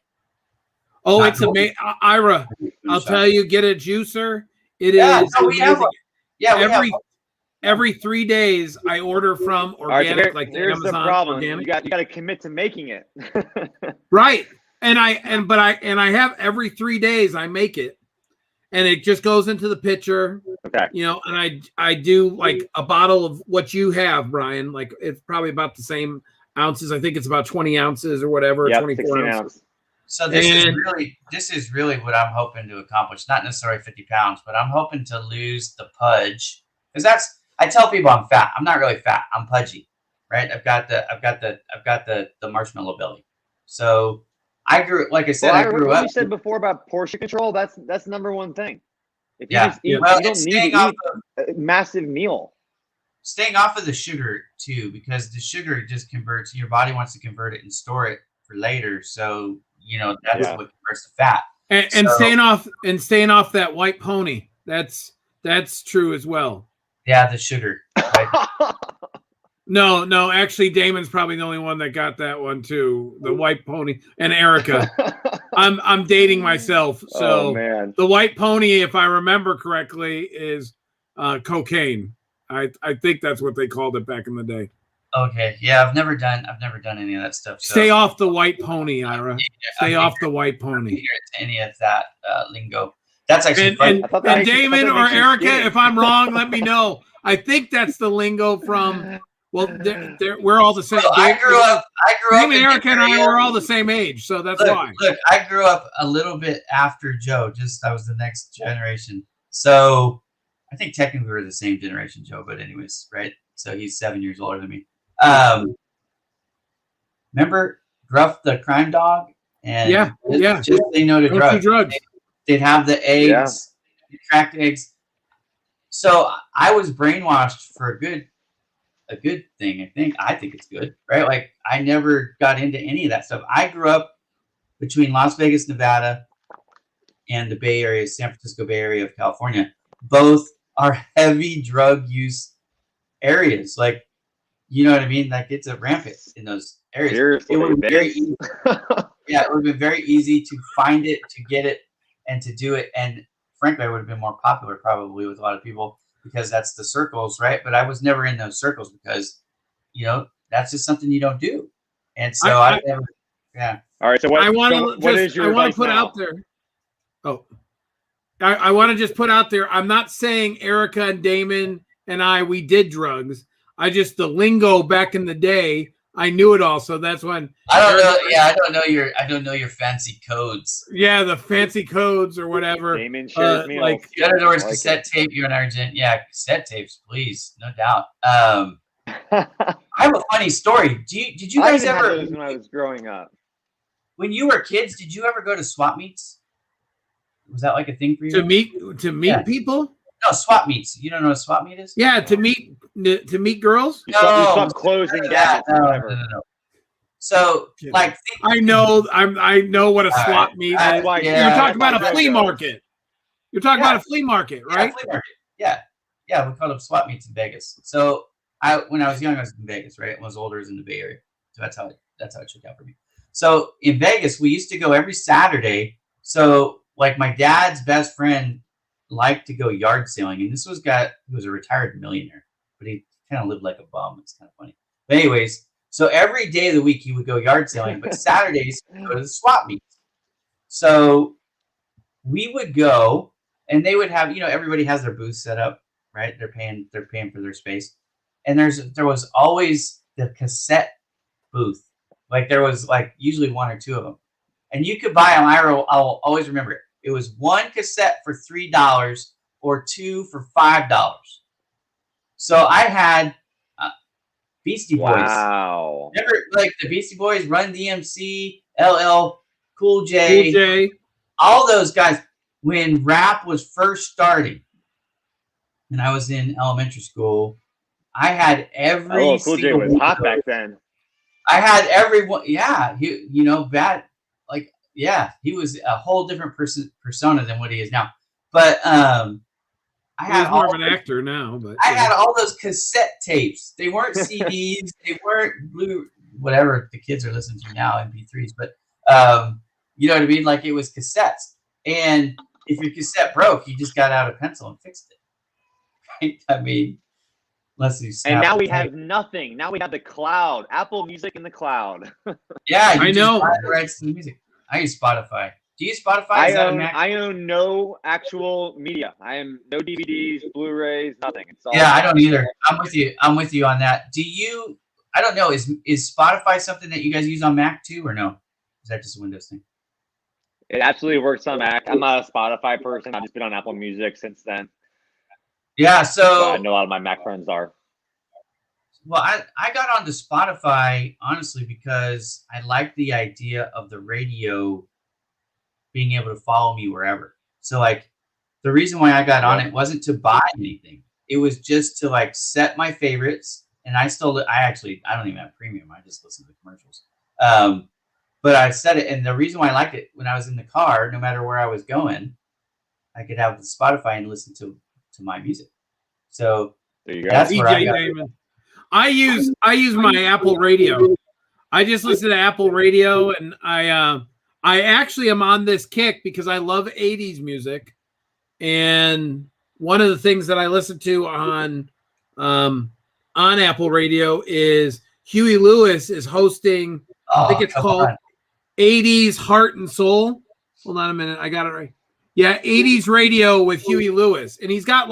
[SPEAKER 4] Oh, it's amazing, Ira. I'll tell you, get a juicer. It is.
[SPEAKER 2] No, we have one. Yeah,
[SPEAKER 4] every 3 days I order from organic, like the
[SPEAKER 3] here's
[SPEAKER 4] Amazon
[SPEAKER 3] the problem.
[SPEAKER 4] organic.
[SPEAKER 3] You got to commit to making it.
[SPEAKER 4] Right, and I have every 3 days I make it. And it just goes into the pitcher, and I do like a bottle of what you have, Brian. Like it's probably about the same ounces. I think it's about 20 ounces or whatever, 24 ounces.
[SPEAKER 2] So this is really what I'm hoping to accomplish. Not necessarily 50 pounds, but I'm hoping to lose the pudge, because I tell people I'm fat. I'm not really fat. I'm pudgy, right? I've got the marshmallow belly. So. I grew up.
[SPEAKER 3] You said before about portion control. That's the number one thing. If you just eat, you don't need to eat a massive meal.
[SPEAKER 2] Staying off of the sugar too, because the sugar just converts. Your body wants to convert it and store it for later. So that's what converts to fat.
[SPEAKER 4] And staying off that white pony. That's true as well.
[SPEAKER 2] Yeah, the sugar. Right?
[SPEAKER 4] No, actually, Damon's probably the only one that got that one too. The white pony, and Erica. I'm dating myself. So the white pony, if I remember correctly, is cocaine. I think that's what they called it back in the day.
[SPEAKER 2] Okay, yeah, I've never done any of that stuff. So.
[SPEAKER 4] Stay off the white pony, Ira. Stay off the white pony.
[SPEAKER 2] Hear any of that lingo? That's actually fun.
[SPEAKER 4] And Damon or Erica, if I'm wrong, let me know. I think that's the lingo from. Well, we're all the same.
[SPEAKER 2] Well, I grew up.
[SPEAKER 4] Erica and I were all the same age, so that's why.
[SPEAKER 2] Look, I grew up a little bit after Joe. I was the next generation. So I think technically we're the same generation, Joe. But anyways, right? So he's 7 years older than me. Remember Gruff the crime dog? And just say no to drugs.
[SPEAKER 4] drugs.
[SPEAKER 2] They'd have the eggs, cracked eggs. So I was brainwashed for a good thing. I think it's good, right? Like I never got into any of that stuff. I grew up between Las Vegas, Nevada, and the Bay Area, San Francisco Bay Area of California. Both are heavy drug use areas. Like, you know what I mean? Like it's a rampant in those areas.
[SPEAKER 3] Seriously,
[SPEAKER 2] it would have been very easy. Yeah, it would have been very easy to find it, to get it, and to do it. And frankly, I would have been more popular probably with a lot of people because that's the circles, right? But I was never in those circles because, that's just something you don't do. And so I never, yeah.
[SPEAKER 3] All right. So what is your advice
[SPEAKER 4] put
[SPEAKER 3] now?
[SPEAKER 4] out there. Oh, I want to just put out there. I'm not saying Erica and Damon and we did drugs. The lingo back in the day, I knew it all. So that's when
[SPEAKER 2] I don't know. Yeah, I don't know your fancy codes.
[SPEAKER 4] Yeah, the fancy codes or whatever.
[SPEAKER 3] Damon shares me
[SPEAKER 2] like you gotta know where cassette tape. You're an Argent. Yeah, cassette tapes, please, no doubt. I have a funny story. Did you guys ever?
[SPEAKER 3] When I was growing up.
[SPEAKER 2] When you were kids, did you ever go to swap meets? Was that like a thing for you?
[SPEAKER 4] To meet people?
[SPEAKER 2] No, swap meets. You don't know what a swap meet is?
[SPEAKER 4] Yeah, to meet girls.
[SPEAKER 3] You stop closing gadgets or whatever.
[SPEAKER 2] No. So, like,
[SPEAKER 4] I know what a swap meet is. You're talking about a flea market. You're talking about a flea market, right?
[SPEAKER 2] Yeah, flea market. Yeah. We call them swap meets in Vegas. So, when I was young, I was in Vegas, right? When I was older, I was in the Bay Area. So that's how it shook out for me. So in Vegas, we used to go every Saturday. So like my dad's best friend liked to go yard sailing, and this he was a retired millionaire, but he kind of lived like a bum. It's kind of funny. But anyways, so every day of the week he would go yard sailing, but Saturdays he would go to the swap meets. So we would go, and they would have, everybody has their booth set up, right? They're paying for their space, and there was always the cassette booth. Like there was like usually one or two of them, and you could buy them. I'll always remember it. It was one cassette for $3 or two for $5. So I had Beastie Boys.
[SPEAKER 3] Wow.
[SPEAKER 2] Remember, like the Beastie Boys, Run DMC, LL Cool J, all those guys. When rap was first starting, and I was in elementary school, I had every.
[SPEAKER 3] Oh, Cool J was hot back then.
[SPEAKER 2] I had everyone. Yeah, he was a whole different persona than what he is now. But I had
[SPEAKER 4] more of an actor now. But
[SPEAKER 2] I had all those cassette tapes. They weren't CDs. They weren't blue. Whatever the kids are listening to now, MP3s. But you know what I mean? Like it was cassettes. And if your cassette broke, you just got out a pencil and fixed it. Right? I mean.
[SPEAKER 3] And now we have nothing. Now we have the cloud. Apple Music in the cloud.
[SPEAKER 2] Yeah,
[SPEAKER 4] I know.
[SPEAKER 2] The rights to the music. I use Spotify. Do you use Spotify?
[SPEAKER 3] I own no actual media. I am no DVDs, Blu-rays, nothing. It's all
[SPEAKER 2] I don't either. I'm with you on that. Do you? I don't know. Is Spotify something that you guys use on Mac too, or no? Is that just a Windows thing?
[SPEAKER 3] It absolutely works on Mac. I'm not a Spotify person. I've just been on Apple Music since then.
[SPEAKER 2] Yeah, so
[SPEAKER 3] I know a lot of my Mac friends are.
[SPEAKER 2] Well, I got onto Spotify, honestly, because I like the idea of the radio being able to follow me wherever. So, like, the reason why I got on it wasn't to buy anything. It was just to, like, set my favorites. And I don't even have premium. I just listen to the commercials. But I set it. And the reason why I liked it, when I was in the car, no matter where I was going, I could have the Spotify and listen to my music. So
[SPEAKER 3] there you go.
[SPEAKER 2] That's where
[SPEAKER 4] I use my Apple Radio. I just listen to Apple Radio, and I actually am on this kick because I love 80s music. And one of the things that I listen to on Apple Radio is Huey Lewis is hosting. I think it's called 80s Heart and Soul. Hold on a minute, I got it right. Yeah, 80s Radio with Huey Lewis, and he's got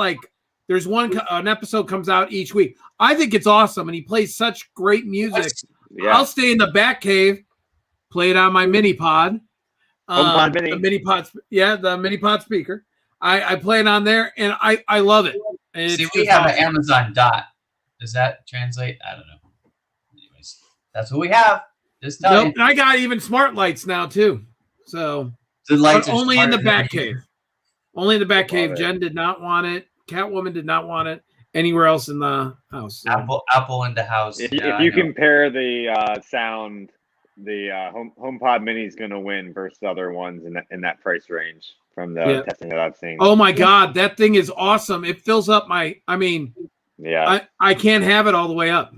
[SPEAKER 4] there's an episode comes out each week. I think it's awesome, and he plays such great music. Yeah. I'll stay in the back cave, play it on my mini pod. The mini pod speaker. I play it on there, and I love it. And
[SPEAKER 2] see, we have an Amazon Dot. Does that translate? I don't know. Anyways, that's what we have. Just tell you.
[SPEAKER 4] And I got even smart lights now too. So
[SPEAKER 2] the lights are
[SPEAKER 4] only in the back cave. Only in the back cave. Jen did not want it. Catwoman did not want it anywhere else in the house.
[SPEAKER 2] So. Apple in the house.
[SPEAKER 3] If you compare the sound, the HomePod Mini is going to win versus other ones in that price range from the testing that I've seen.
[SPEAKER 4] Oh my God, that thing is awesome! It fills up my. I mean, I can't have it all the way up.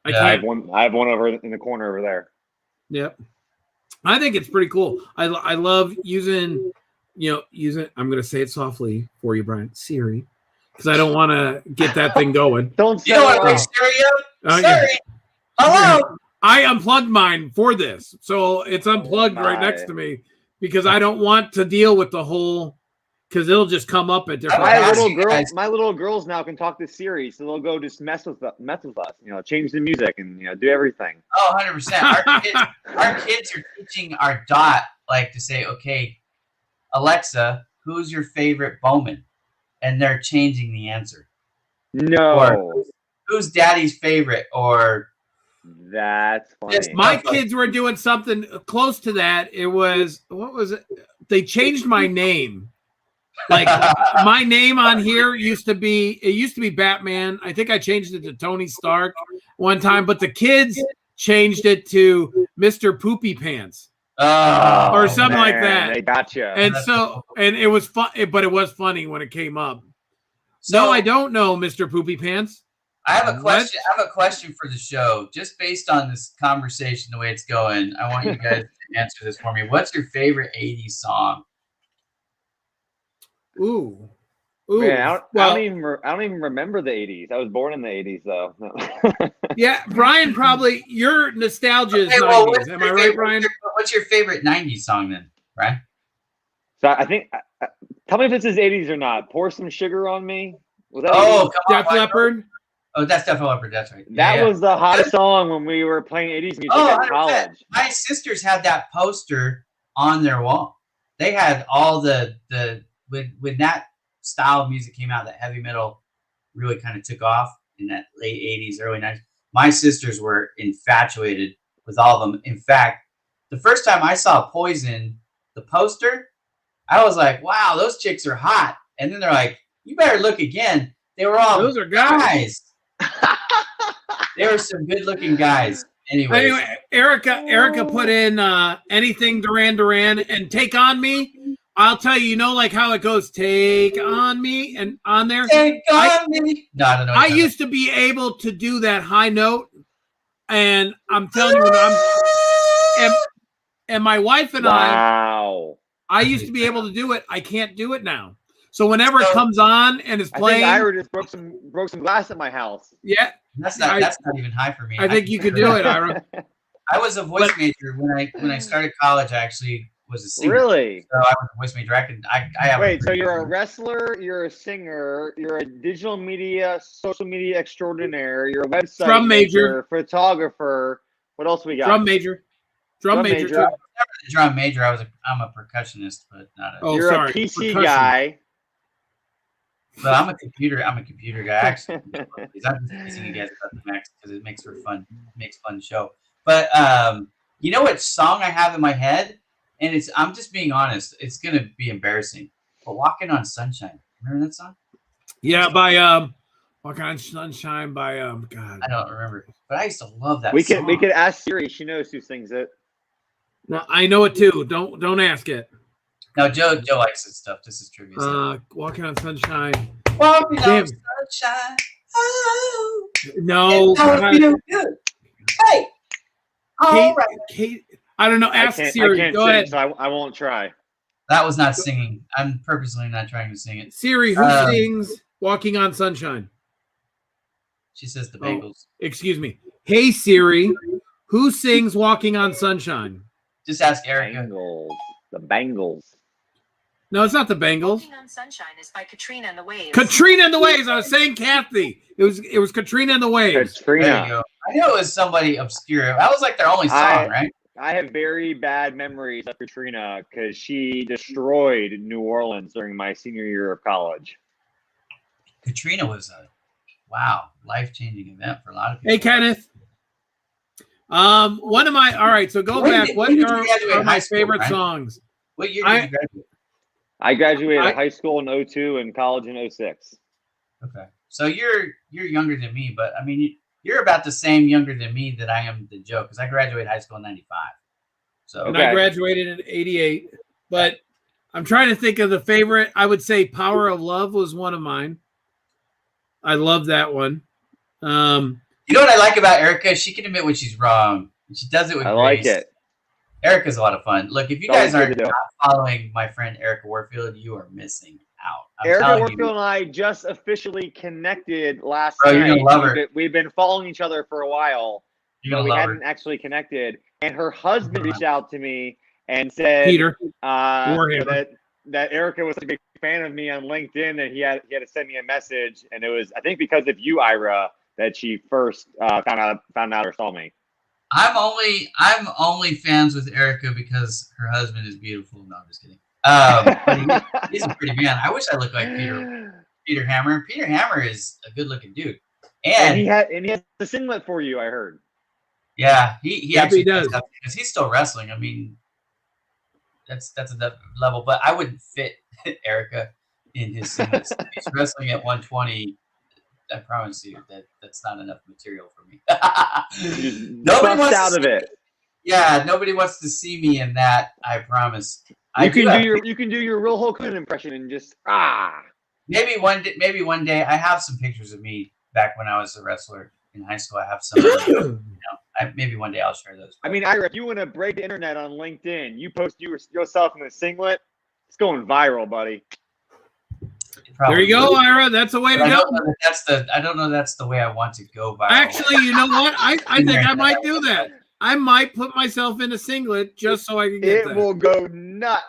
[SPEAKER 4] I can't.
[SPEAKER 3] I have one over in the corner over there.
[SPEAKER 4] Yep. I think it's pretty cool. I love using, I'm going to say it softly for you, Brian, Siri, because I don't want to get that thing going.
[SPEAKER 3] Don't say
[SPEAKER 2] you know what I Siri? Siri, hello.
[SPEAKER 4] I unplugged mine for this, so it's unplugged right next to me because I don't want to deal with the whole, because it'll just come up at different times.
[SPEAKER 3] My little girls now can talk to Siri, so they'll go just mess with us, change the music and do everything.
[SPEAKER 2] Oh, 100%. Our kids are teaching our Dot to say, okay, Alexa, who's your favorite Bowman? And they're changing the answer.
[SPEAKER 3] No.
[SPEAKER 2] Or, who's Daddy's favorite? Or
[SPEAKER 3] that's funny.
[SPEAKER 4] My kids were doing something close to that. It was, what was it? They changed my name. My name on here used to be Batman. I think I changed it to Tony Stark one time, but the kids changed it to Mr. Poopy Pants or something like that.
[SPEAKER 3] They gotcha.
[SPEAKER 4] And it was fun, but it was funny when it came up. So, no, I don't know Mr. Poopy Pants.
[SPEAKER 2] I have a question. I have a question for the show, just based on this conversation, the way it's going. I want you guys to answer this for me. What's your favorite '80s song?
[SPEAKER 4] Ooh.
[SPEAKER 3] Man, I don't even remember the '80s. I was born in the '80s, though. No.
[SPEAKER 4] Yeah, Brian, probably your nostalgia is '90s. Am I right, Brian?
[SPEAKER 2] What's your favorite '90s song then, Brian?
[SPEAKER 3] So I think. Tell me if this is '80s or not. Pour Some Sugar on Me. Was that
[SPEAKER 4] Def Leppard?
[SPEAKER 2] Oh, that's Def Leppard. That's right.
[SPEAKER 3] That was the hottest song when we were playing '80s music in college.
[SPEAKER 2] My sisters had that poster on their wall. They had all the when that style of music came out, that heavy metal really kind of took off in that late 80s, early 90s. My sisters were infatuated with all of them. In fact, the first time I saw Poison, the poster, I was like, wow, those chicks are hot. And then they're like, you better look again. They were all
[SPEAKER 4] those are guys.
[SPEAKER 2] They were some good looking guys. Anyway,
[SPEAKER 4] Erica put in anything Duran Duran and Take On Me. I'll tell you, how it goes, Take On Me, and on there.
[SPEAKER 2] Take On Me. No, I don't know.
[SPEAKER 4] I used to be able to do that high note, and I'm telling you, and my wife and I used to be able to do it. I can't do it now. So whenever it comes on and it's playing,
[SPEAKER 3] I think Ira just broke some glass at my house.
[SPEAKER 4] Yeah,
[SPEAKER 2] that's not even high for me.
[SPEAKER 4] I think you could do it, Ira.
[SPEAKER 2] I was a voice major when I started college. I actually was a singer.
[SPEAKER 3] Really?
[SPEAKER 2] So I was a voice major. I have.
[SPEAKER 3] Wait, so you're a wrestler, you're a singer, you're a digital media, social media extraordinaire, you're a website
[SPEAKER 4] drum major,
[SPEAKER 3] photographer. What else we got?
[SPEAKER 4] Drum major. Drum major.
[SPEAKER 2] I was never the drum major. I'm a percussionist, but not a.
[SPEAKER 3] You're a PC guy.
[SPEAKER 2] But I'm a computer guy. Actually, I'm just teasing you guys about the Max because it makes for fun show. But you know what song I have in my head? And I'm just being honest. It's gonna be embarrassing. But Walking on Sunshine. Remember that song?
[SPEAKER 4] Yeah, by Walking on Sunshine by God.
[SPEAKER 2] I don't remember. But I used to love that
[SPEAKER 3] song. We could ask Siri. She knows who sings it.
[SPEAKER 4] No, I know it too. Don't ask it.
[SPEAKER 2] No, Joe likes this stuff. This is trivia.
[SPEAKER 4] Walking on Sunshine.
[SPEAKER 2] Walking on Sunshine. Oh.
[SPEAKER 4] No.
[SPEAKER 2] Good. Hey. All right.
[SPEAKER 4] Kate. I don't know. Ask Siri. Go ahead.
[SPEAKER 3] So I won't try.
[SPEAKER 2] That was not singing. I'm purposely not trying to sing it.
[SPEAKER 4] Siri, who sings Walking on Sunshine?
[SPEAKER 2] She says the Bengals.
[SPEAKER 4] Excuse me. Hey, Siri, who sings Walking on Sunshine?
[SPEAKER 2] Just ask Erica.
[SPEAKER 3] The Bengals.
[SPEAKER 4] No, it's not the Bengals.
[SPEAKER 5] Walking on Sunshine is by Katrina and the Waves.
[SPEAKER 4] Katrina and the Waves. I was saying Kathy. It was Katrina and the Waves.
[SPEAKER 3] Katrina.
[SPEAKER 2] There you go. I know it was somebody obscure. That was like their only song, right?
[SPEAKER 3] I have very bad memories of Katrina because she destroyed New Orleans during my senior year of college.
[SPEAKER 2] Katrina was a life-changing event for a lot of people.
[SPEAKER 4] Hey, Kenneth. One of my all right. So go back. What are my favorite songs?
[SPEAKER 2] What year did you graduate?
[SPEAKER 3] I graduated high school in 2002 and college in 2006.
[SPEAKER 2] Okay. So you're younger than me, but I mean, you're about the same younger than me that I am than Joe, because I graduated high school in '95. So
[SPEAKER 4] and I graduated in '88. But I'm trying to think of the favorite. I would say Power of Love was one of mine. I love that one.
[SPEAKER 2] You know what I like about Erica? She can admit when she's wrong. She does it with grace.
[SPEAKER 3] Like it.
[SPEAKER 2] Erica's a lot of fun. Look, if you guys are not following my friend Erica Warfield, you are missing out.
[SPEAKER 3] Erica Warfield and I just officially connected last night.
[SPEAKER 2] You're gonna love her.
[SPEAKER 3] We've been following each other for a while, but we hadn't actually connected. And her husband reached out to me and said,
[SPEAKER 4] Peter,
[SPEAKER 3] that Erica was a big fan of me on LinkedIn, and he had to send me a message. And it was, I think, because of you, Ira, that she first found out or saw me.
[SPEAKER 2] I'm only fans with Erica because her husband is beautiful. No, I'm just kidding. He's a pretty man. I wish I looked like Peter Hammer. Peter Hammer is a good looking dude, and he
[SPEAKER 3] has the singlet for you. I heard.
[SPEAKER 2] Yeah, he actually
[SPEAKER 4] does
[SPEAKER 2] because he's still wrestling. I mean, that's a level, but I wouldn't fit Erica in his singlets. He's wrestling at 120. I promise you that's not enough material for me. Nobody wants out of it. Yeah, nobody wants to see me in that. I promise.
[SPEAKER 3] You can do your real Hulk Hogan impression and just
[SPEAKER 2] Maybe one day. I have some pictures of me back when I was a wrestler in high school. I have some. Maybe one day I'll share those.
[SPEAKER 3] I mean, Ira, if you want to break the internet on LinkedIn, you post yourself in a singlet. It's going viral, buddy.
[SPEAKER 4] There you go, Ira. That's the way to go.
[SPEAKER 2] I don't know that's the way I want to go viral.
[SPEAKER 4] Actually, you know what? I think I might do that. I might put myself in a singlet just so I can get that.
[SPEAKER 3] It will go nuts.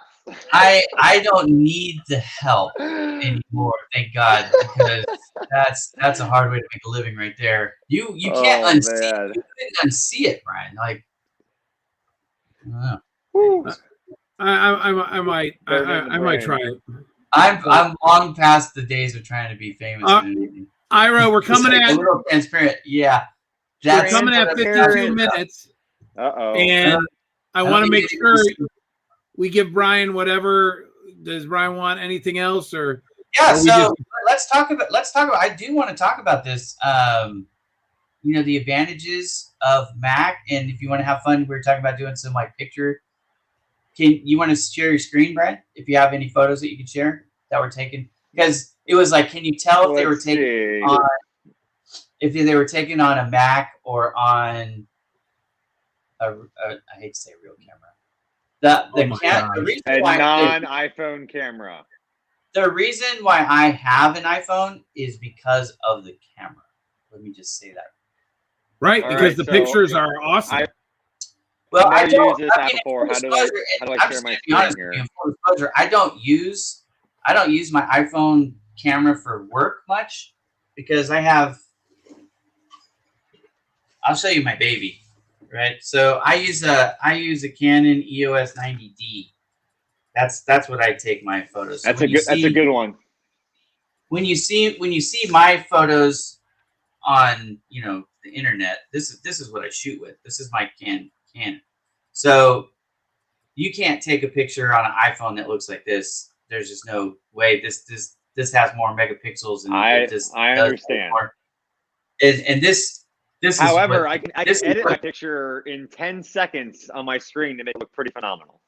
[SPEAKER 2] I don't need the help anymore, thank God, because that's a hard way to make a living right there. You can't unsee it, Brian. Like,
[SPEAKER 4] I might try it.
[SPEAKER 2] I'm long past the days of trying to be famous.
[SPEAKER 4] Ira, we're coming at
[SPEAKER 2] a little transparent. Yeah,
[SPEAKER 4] that's coming at 52 minutes. And I want to make sure we give Brian whatever. Does Brian want anything else, or?
[SPEAKER 2] Yeah. So let's talk about. I do want to talk about this. The advantages of Mac, and if you want to have fun, we were talking about doing some picture. You want to share your screen, Brian? If you have any photos that you can share that were taken, because it was can you tell if they were taken on, if they were taken on a Mac or on I hate to say real camera. The reason why
[SPEAKER 3] non-iPhone camera.
[SPEAKER 2] The reason why I have an iPhone is because of the camera. Let me just say that.
[SPEAKER 4] Right, because the pictures are awesome.
[SPEAKER 2] I don't
[SPEAKER 3] use this app before. How do I share my screen here?
[SPEAKER 2] I don't use my iPhone camera for work much because I'll show you my baby, right? So I use a Canon EOS 90D. That's what I take my photos. So
[SPEAKER 3] that's a good one.
[SPEAKER 2] When you see my photos on the internet, this is what I shoot with. This is my Canon. So you can't take a picture on an iPhone that looks like this. There's just no way. This has more megapixels, and
[SPEAKER 3] I understand.
[SPEAKER 2] And this.
[SPEAKER 3] However, I can edit my picture in 10 seconds on my screen to make it look pretty phenomenal.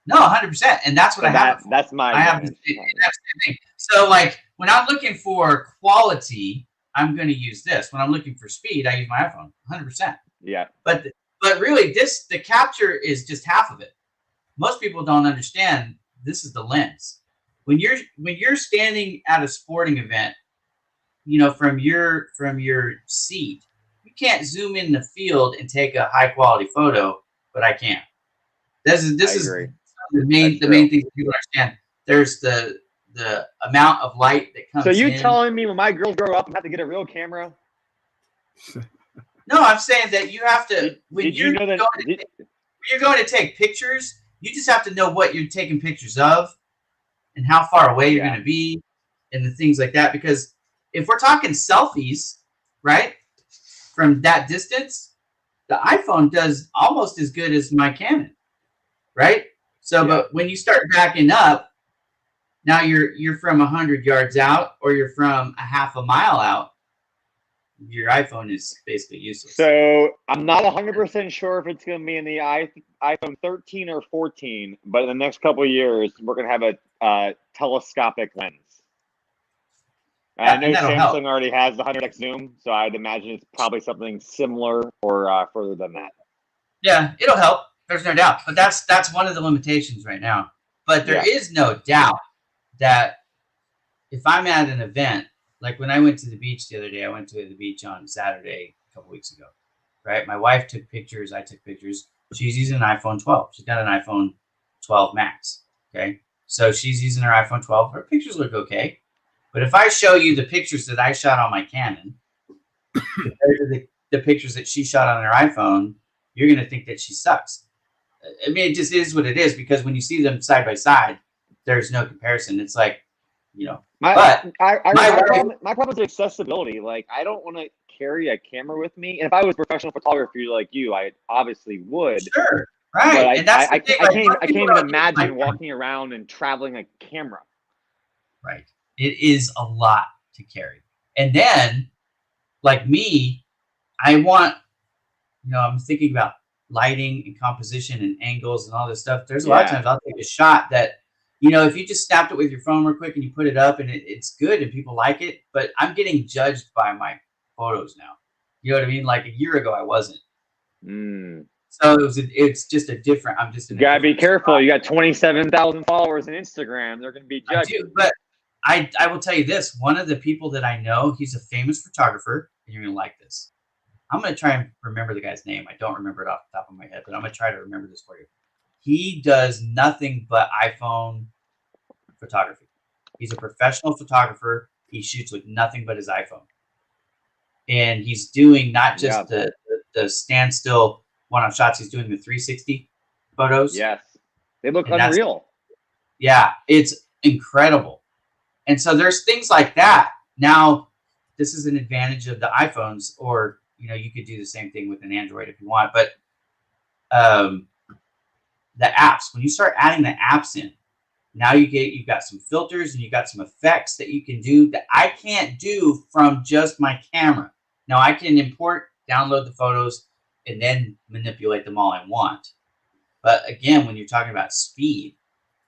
[SPEAKER 2] No, 100%, and that's what I have.
[SPEAKER 3] That's my.
[SPEAKER 2] I have the thing. So when I'm looking for quality, I'm going to use this. When I'm looking for speed, I use my iPhone. 100%.
[SPEAKER 3] Yeah.
[SPEAKER 2] But really, the capture is just half of it. Most people don't understand this is the lens. When you're standing at a sporting event, from your seat, you can't zoom in the field and take a high quality photo, but I can. This is the main thing people understand. There's the amount of light that comes.
[SPEAKER 3] So you telling me when my girls grow up, I have to get a real camera?
[SPEAKER 2] No, I'm saying that you have to. When you're going to take pictures, you just have to know what you're taking pictures of, and how far away you're going to be, and the things like that. Because if we're talking selfies, right, from that distance, the iPhone does almost as good as my Canon, right? So, but when you start backing up, Now you're from 100 yards out, or you're from a half a mile out. Your iPhone is basically useless.
[SPEAKER 3] So I'm not 100% sure if it's going to be in the iPhone 13 or 14, but in the next couple of years, we're going to have a telescopic lens. I know Samsung already has the 100x zoom, so I'd imagine it's probably something similar or further than that.
[SPEAKER 2] Yeah, it'll help. There's no doubt. But that's one of the limitations right now. But there is no doubt that if I'm at an event, like when I went to the beach the other day, I went to the beach on Saturday a couple weeks ago, right? My wife took pictures. I took pictures. She's using an iPhone 12. She's got an iPhone 12 Max, okay? So she's using her iPhone 12. Her pictures look okay. But if I show you the pictures that I shot on my Canon compared to the pictures that she shot on her iPhone, you're going to think that she sucks. I mean, it just is what it is, because when you see them side by side, there's no comparison. It's like, you know,
[SPEAKER 3] my problem is accessibility. Like, I don't want to carry a camera with me. And if I was professional photographer like you, I obviously would.
[SPEAKER 2] Sure, right.
[SPEAKER 3] But I can't even imagine walking around and traveling a camera.
[SPEAKER 2] Right. It is a lot to carry. And then, like me, I want, you know, I'm thinking about lighting and composition and angles and all this stuff. There's a lot of times I'll take a shot that, you know, if you just snapped it with your phone real quick and you put it up and it's good and people like it, but I'm getting judged by my photos now. You know what I mean? Like a year ago, I wasn't. So it's just a different, I'm just in
[SPEAKER 3] You gotta be careful. Spot. You got 27,000 followers on Instagram. They're going to be judged.
[SPEAKER 2] But I will tell you this. One of the people that I know, he's a famous photographer, and you're going to like this. I'm going to try and remember the guy's name. I don't remember it off the top of my head, but I'm going to try to remember this for you. He does nothing but iPhone photography. He's a professional photographer. He shoots with nothing but his iPhone. And he's doing not just the standstill one-off shots. He's doing the 360 photos.
[SPEAKER 3] Yes. They look unreal.
[SPEAKER 2] Yeah, it's incredible. And so there's things like that. Now, this is an advantage of the iPhones, or, you know, you could do the same thing with an Android if you want. But the apps, when you start adding the apps in, now you've got some filters and you got some effects that you can do that I can't do from just my camera. Now I can import, download the photos, and then manipulate them all I want. But again, when you're talking about speed,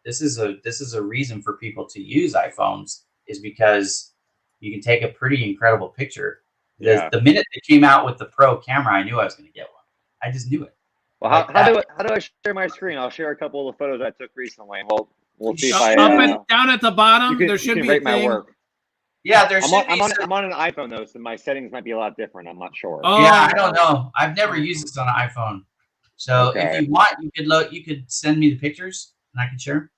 [SPEAKER 2] this is a reason for people to use iPhones, is because you can take a pretty incredible picture. The minute they came out with the Pro camera, I knew I was going to get one. I just knew it.
[SPEAKER 3] Well, how do I share my screen? I'll share a couple of the photos I took recently. We'll see if I
[SPEAKER 4] down at the bottom. There should be a thing.
[SPEAKER 3] My work.
[SPEAKER 2] Yeah, there should be.
[SPEAKER 3] I'm on an iPhone though, so my settings might be a lot different. I'm not sure.
[SPEAKER 2] Oh. Yeah, I don't know. I've never used this on an iPhone. So if you want, you could send me the pictures and I can share.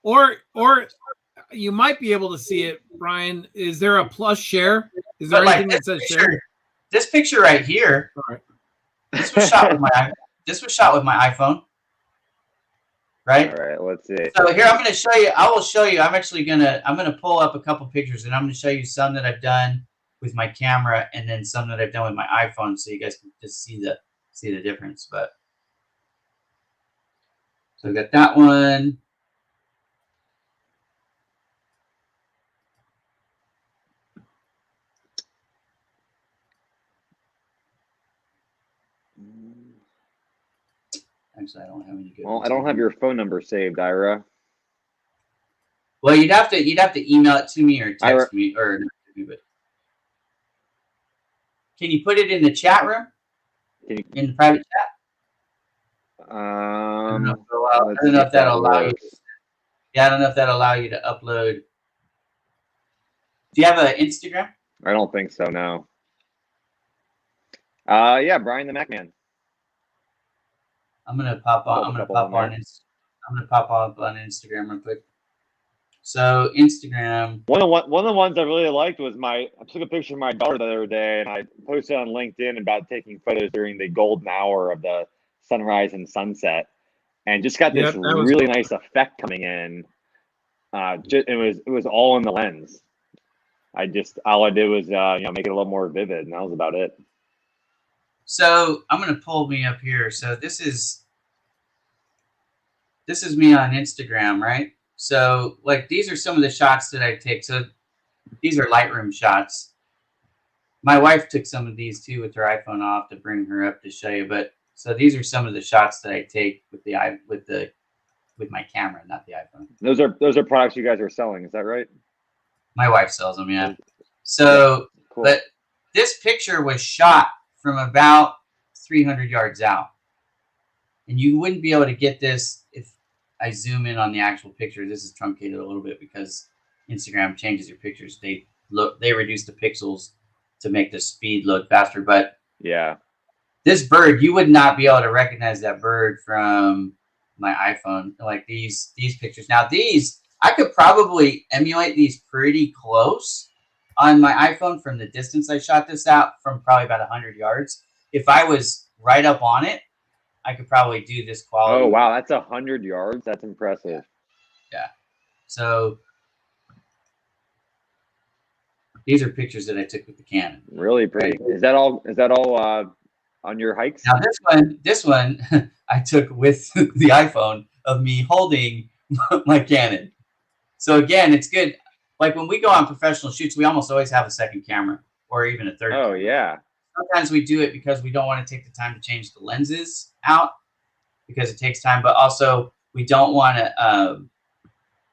[SPEAKER 4] Or you might be able to see it, Brian. Is there a plus share? Is there anything that says share?
[SPEAKER 2] This picture right here.
[SPEAKER 4] All right.
[SPEAKER 2] This was shot with my This was shot with my iPhone. Right?
[SPEAKER 3] All right, let's see.
[SPEAKER 2] So here I'm going to show you. I will show you. I'm going to pull up a couple pictures, and I'm going to show you some that I've done with my camera, and then some that I've done with my iPhone, so you guys can just see the difference. But so I got that one. Actually, I don't have any good.
[SPEAKER 3] Well, I don't have your phone number saved, Ira.
[SPEAKER 2] Well, you'd have to email it to me or text me, or not to me, but can you put it in the chat room? In the private chat? I don't know if that'll allow you. Yeah, I don't know if that'll allow you to upload. Do you have an Instagram?
[SPEAKER 3] I don't think so. No. Yeah, Brian the Mac Man.
[SPEAKER 2] I'm gonna pop on. I'm gonna pop up on Instagram real quick. So Instagram.
[SPEAKER 3] One of the ones I really liked was I took a picture of my daughter the other day, and I posted on LinkedIn about taking photos during the golden hour of the sunrise and sunset, and just got this really nice effect coming in. It was all in the lens. All I did was make it a little more vivid, and that was about it.
[SPEAKER 2] So I'm going to pull me up here. So this is me on Instagram, right? So like these are some of the shots that I take. So these are Lightroom shots. My wife took some of these too with her iPhone off to bring her up to show you. But so these are some of the shots that I take with my camera, not the iPhone.
[SPEAKER 3] Those are products you guys are selling. Is that right?
[SPEAKER 2] My wife sells them, yeah. So, cool. But this picture was shot from about 300 yards out. And you wouldn't be able to get this if I zoom in on the actual picture. This is truncated a little bit because Instagram changes your pictures. They reduce the pixels to make the speed look faster. But
[SPEAKER 3] yeah,
[SPEAKER 2] this bird, you would not be able to recognize that bird from my iPhone. Like these pictures. Now these, I could probably emulate these pretty close on my iPhone from the distance I shot this out, from probably about 100 yards. If I was right up on it, I could probably do this quality.
[SPEAKER 3] Oh, wow. That's 100 yards. That's impressive.
[SPEAKER 2] Yeah. So these are pictures that I took with the Canon.
[SPEAKER 3] Really pretty. Is that all on your hikes?
[SPEAKER 2] Now this one I took with the iPhone of me holding my Canon. So again, it's good. Like when we go on professional shoots, we almost always have a second camera or even a third.
[SPEAKER 3] Oh,
[SPEAKER 2] camera.
[SPEAKER 3] Yeah.
[SPEAKER 2] Sometimes we do it because we don't want to take the time to change the lenses out because it takes time, but also we don't want to,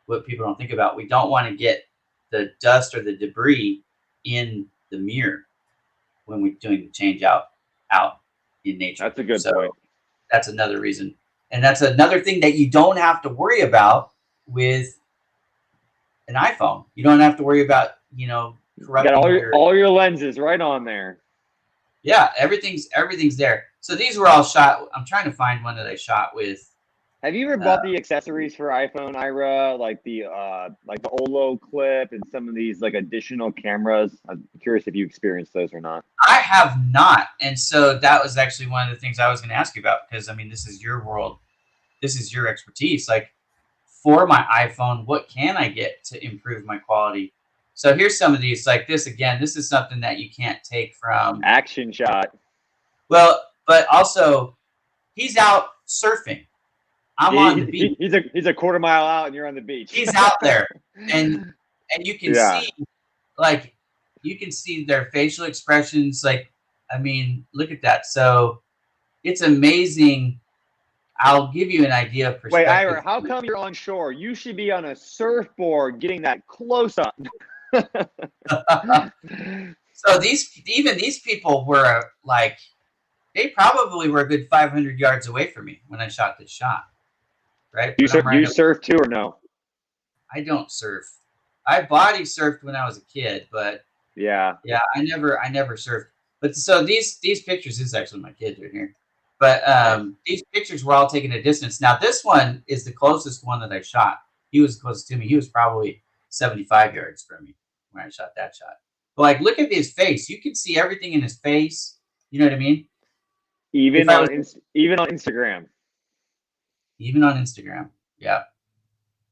[SPEAKER 2] what people don't think about, we don't want to get the dust or the debris in the mirror when we're doing the change out in nature.
[SPEAKER 3] That's a good point.
[SPEAKER 2] That's another reason. And that's another thing that you don't have to worry about with an iPhone. You don't have to worry about, corrupting
[SPEAKER 3] all your lenses right on there.
[SPEAKER 2] Yeah, everything's there. So these were all shot. I'm trying to find one that I shot with.
[SPEAKER 3] Have you ever bought the accessories for iPhone, Ira, like the Olo clip and some of these like additional cameras? I'm curious if you experienced those or not.
[SPEAKER 2] I have not, and so that was actually one of the things I was going to ask you about, because I mean, this is your world, this is your expertise. Like for my iPhone, what can I get to improve my quality? So here's some of these. Like this again, this is something that you can't take from
[SPEAKER 3] Action Shot.
[SPEAKER 2] Well, but also he's out surfing. I'm on the beach.
[SPEAKER 3] He's a quarter mile out, and you're on the beach.
[SPEAKER 2] He's out there, and you can see, like, you can see their facial expressions. Like, I mean, look at that. So it's amazing. I'll give you an idea of perspective.
[SPEAKER 3] Wait, Ira, how come you're on shore? You should be on a surfboard getting that close up.
[SPEAKER 2] So these people were like, they probably were a good 500 yards away from me when I shot this shot. Right?
[SPEAKER 3] You surf too or no?
[SPEAKER 2] I don't surf. I body surfed when I was a kid, but yeah, I never surfed. But so these pictures, this is actually my kids right here. But these pictures were all taken at a distance. Now this one is the closest one that I shot. He was closest to me. He was probably 75 yards from me when I shot that shot. But like, look at his face. You can see everything in his face. You know what I mean?
[SPEAKER 3] Even on Instagram.
[SPEAKER 2] Even on Instagram, yeah.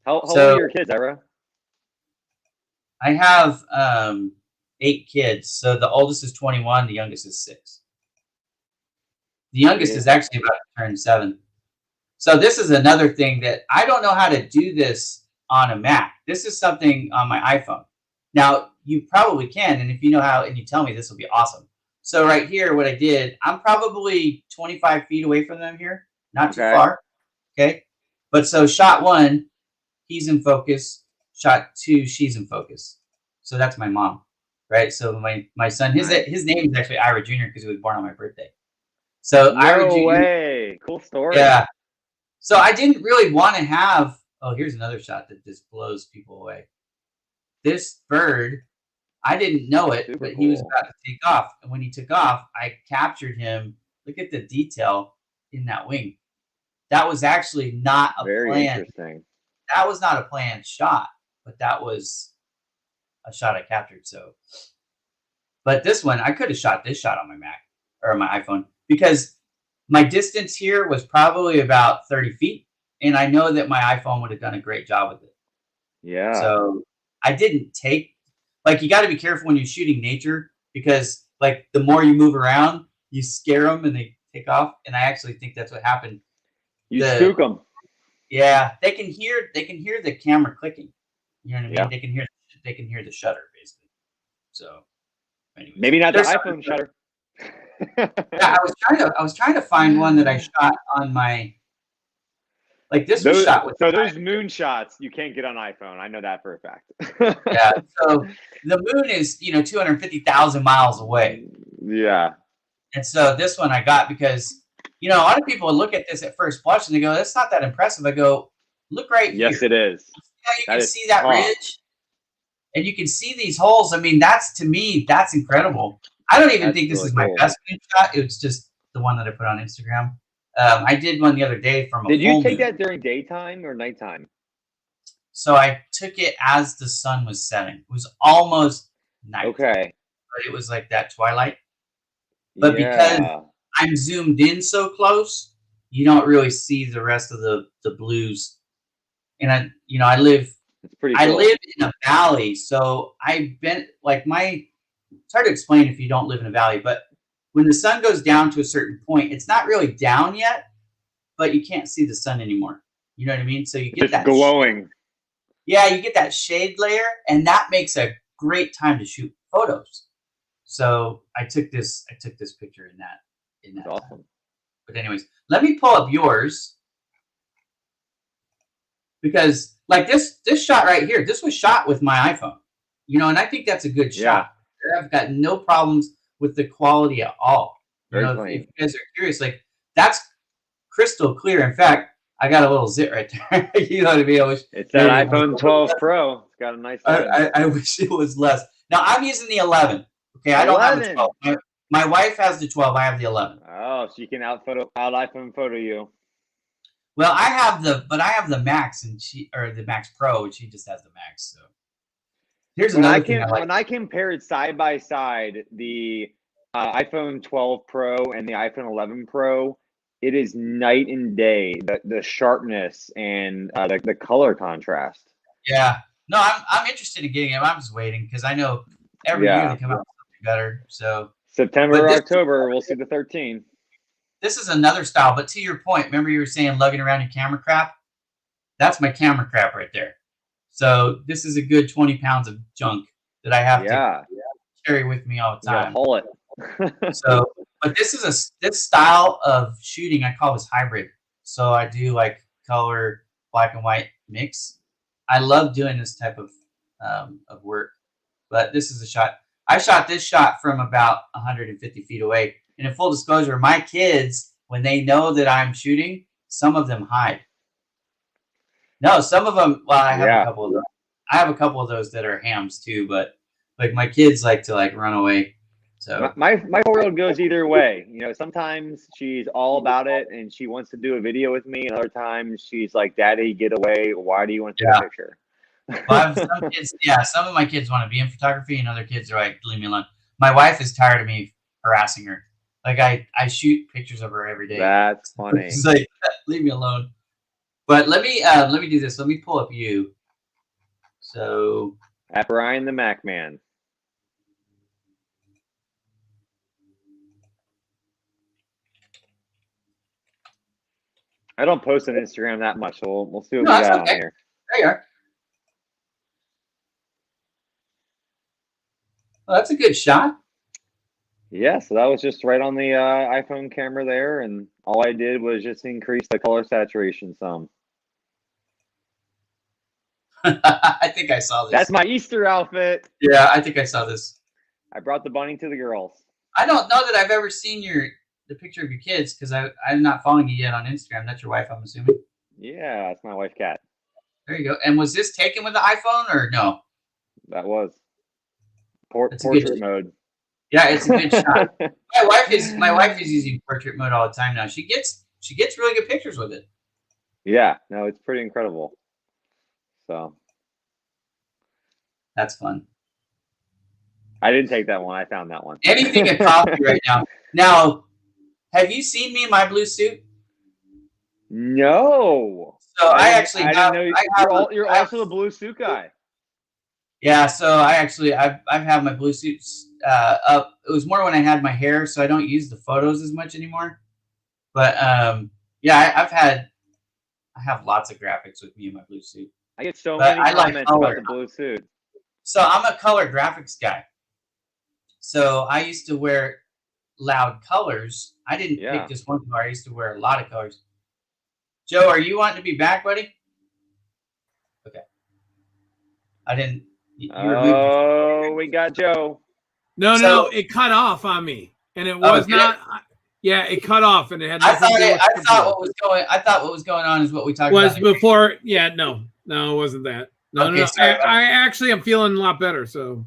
[SPEAKER 3] How old are your kids, Ira?
[SPEAKER 2] I have 8 kids. So the oldest is 21. The youngest is 6. The youngest is actually about to turn 7. So this is another thing that I don't know how to do this on a Mac. This is something on my iPhone. Now, you probably can, and if you know how and you tell me, this will be awesome. So right here, what I did, I'm probably 25 feet away from them here. Not too far. Okay. But so shot 1, he's in focus. Shot 2, she's in focus. So that's my mom. Right. So my son, his name is actually Ira Jr. because he was born on my birthday. So Ira Jr.
[SPEAKER 3] No way. Cool story.
[SPEAKER 2] Yeah. So I didn't really want to have, here's another shot that just blows people away. This bird, I didn't know it, but he was about to take off. And when he took off, I captured him. Look at the detail in that wing. That was actually not a
[SPEAKER 3] Very
[SPEAKER 2] plan.
[SPEAKER 3] Interesting.
[SPEAKER 2] That was not a planned shot, but that was a shot I captured. So, but this one, I could have shot this shot on my Mac or my iPhone because my distance here was probably about 30 feet. And I know that my iPhone would have done a great job with it.
[SPEAKER 3] Yeah.
[SPEAKER 2] So I didn't take, like, you got to be careful when you're shooting nature because, like, the more you move around, you scare them and they take off. And I actually think that's what happened.
[SPEAKER 3] You spook them.
[SPEAKER 2] Yeah, they can hear the camera clicking. You know what I mean?
[SPEAKER 3] Yeah.
[SPEAKER 2] They can hear the shutter basically. So anyways,
[SPEAKER 3] maybe not the iPhone shutter.
[SPEAKER 2] Yeah, I was trying to find one that I shot on my this was shot with
[SPEAKER 3] those moon shots you can't get on iPhone. I know that for a fact.
[SPEAKER 2] Yeah, so the moon is 250,000 miles away.
[SPEAKER 3] Yeah.
[SPEAKER 2] And so this one I got because a lot of people look at this at first blush and they go, "That's not that impressive." I go, "Look right here."
[SPEAKER 3] Yes, it is.
[SPEAKER 2] See how you can see that ridge, and you can see these holes. I mean, to me, that's incredible. I don't even think this is my best moon shot. It's just the one that I put on Instagram. I did one the other day from a
[SPEAKER 3] Did you take
[SPEAKER 2] moon.
[SPEAKER 3] that during daytime or nighttime?
[SPEAKER 2] So I took it as the sun was setting. It was almost night.
[SPEAKER 3] Okay.
[SPEAKER 2] But it was like that twilight. But because I'm zoomed in so close, you don't really see the rest of the blues. And I live in a valley, so I've been it's hard to explain if you don't live in a valley, but when the sun goes down to a certain point, it's not really down yet, but you can't see the sun anymore. You know what I mean? So you get that
[SPEAKER 3] glowing.
[SPEAKER 2] Yeah, you get that shade layer, and that makes a great time to shoot photos. So I took this picture in that. That's
[SPEAKER 3] awesome.
[SPEAKER 2] Time. But anyways, let me pull up yours because this shot right here, this was shot with my iPhone. And I think that's a good shot. I've got no problems with the quality at all. If you guys are curious, that's crystal clear. In fact, I got a little zit right there. You know what I mean?
[SPEAKER 3] It's that iPhone 12 Pro. It's got a nice.
[SPEAKER 2] I wish it was less. Now I'm using the 11. Okay, I don't have the 12. My wife has the 12. I have the 11.
[SPEAKER 3] Oh, she can out iPhone photo you.
[SPEAKER 2] Well, I have the Max the Max Pro, and she just has the Max. So here's another thing.
[SPEAKER 3] When I compared side by side the iPhone 12 Pro and the iPhone 11 Pro, it is night and day. The sharpness and the color contrast.
[SPEAKER 2] Yeah, no, I'm interested in getting them. I'm just waiting because I know every year they come out with something better. So
[SPEAKER 3] September or October, we'll see the 13.
[SPEAKER 2] This is another style, but to your point, remember you were saying lugging around your camera crap? That's my camera crap right there. So this is a good 20 pounds of junk that I have to carry with me all the time.
[SPEAKER 3] Haul it.
[SPEAKER 2] But this style of shooting, I call this hybrid. So I do color, black and white mix. I love doing this type of work. But this is a shot. I shot this shot from about 150 feet away. And in full disclosure, my kids, when they know that I'm shooting, some of them hide. No, some of them. Well, I have a couple of those. I have a couple of those that are hams too. But my kids like to run away. So
[SPEAKER 3] my 4-year-old goes either way. Sometimes she's all about it and she wants to do a video with me, and other times she's like, "Daddy, get away! Why do you want to take a picture?"
[SPEAKER 2] Well, some of my kids want to be in photography, and other kids are like, "Leave me alone." My wife is tired of me harassing her. I shoot pictures of her every day.
[SPEAKER 3] That's funny.
[SPEAKER 2] She's like, "Leave me alone." But let me do this. Let me pull up you. So
[SPEAKER 3] at Brian the Mac Man. I don't post on Instagram that much, so we'll see what we got on here.
[SPEAKER 2] There you are. Well, that's a good shot.
[SPEAKER 3] Yeah, so that was just right on the iPhone camera there, and all I did was just increase the color saturation some.
[SPEAKER 2] I think I saw this.
[SPEAKER 3] That's my Easter outfit.
[SPEAKER 2] Yeah, I think I saw this.
[SPEAKER 3] I brought the bunny to the girls.
[SPEAKER 2] I don't know that I've ever seen the picture of your kids because I'm not following you yet on Instagram. That's your wife, I'm assuming.
[SPEAKER 3] Yeah, that's my wife, Kat.
[SPEAKER 2] There you go. And was this taken with the iPhone or no?
[SPEAKER 3] That was portrait mode.
[SPEAKER 2] Yeah, it's a good shot. My wife is using portrait mode all the time now. She gets really good pictures with it.
[SPEAKER 3] Yeah, no, it's pretty incredible. So
[SPEAKER 2] that's fun.
[SPEAKER 3] I didn't take that one. I found that one.
[SPEAKER 2] Anything a coffee right now. Now, have you seen me in my blue suit?
[SPEAKER 3] No.
[SPEAKER 2] So I didn't
[SPEAKER 3] know you're also a blue suit guy.
[SPEAKER 2] Yeah, so I've had my blue suits up. It was more when I had my hair, so I don't use the photos as much anymore. But yeah, I've had I have lots of graphics with me in my blue suit.
[SPEAKER 3] I get so many comments about the blue suit.
[SPEAKER 2] So I'm a color graphics guy. So I used to wear loud colors. I didn't pick just one color. I used to wear a lot of colors. Joe, are you wanting to be back, buddy? Okay. I didn't.
[SPEAKER 3] Oh, we got Joe.
[SPEAKER 4] No, it cut off on me, and it was not. Yeah, it cut off, and it had nothing to do with
[SPEAKER 2] I thought what was going on is what we talked about.
[SPEAKER 4] Was before? Yeah, no, it wasn't that. No,
[SPEAKER 2] okay,
[SPEAKER 4] I actually am feeling a lot better. So.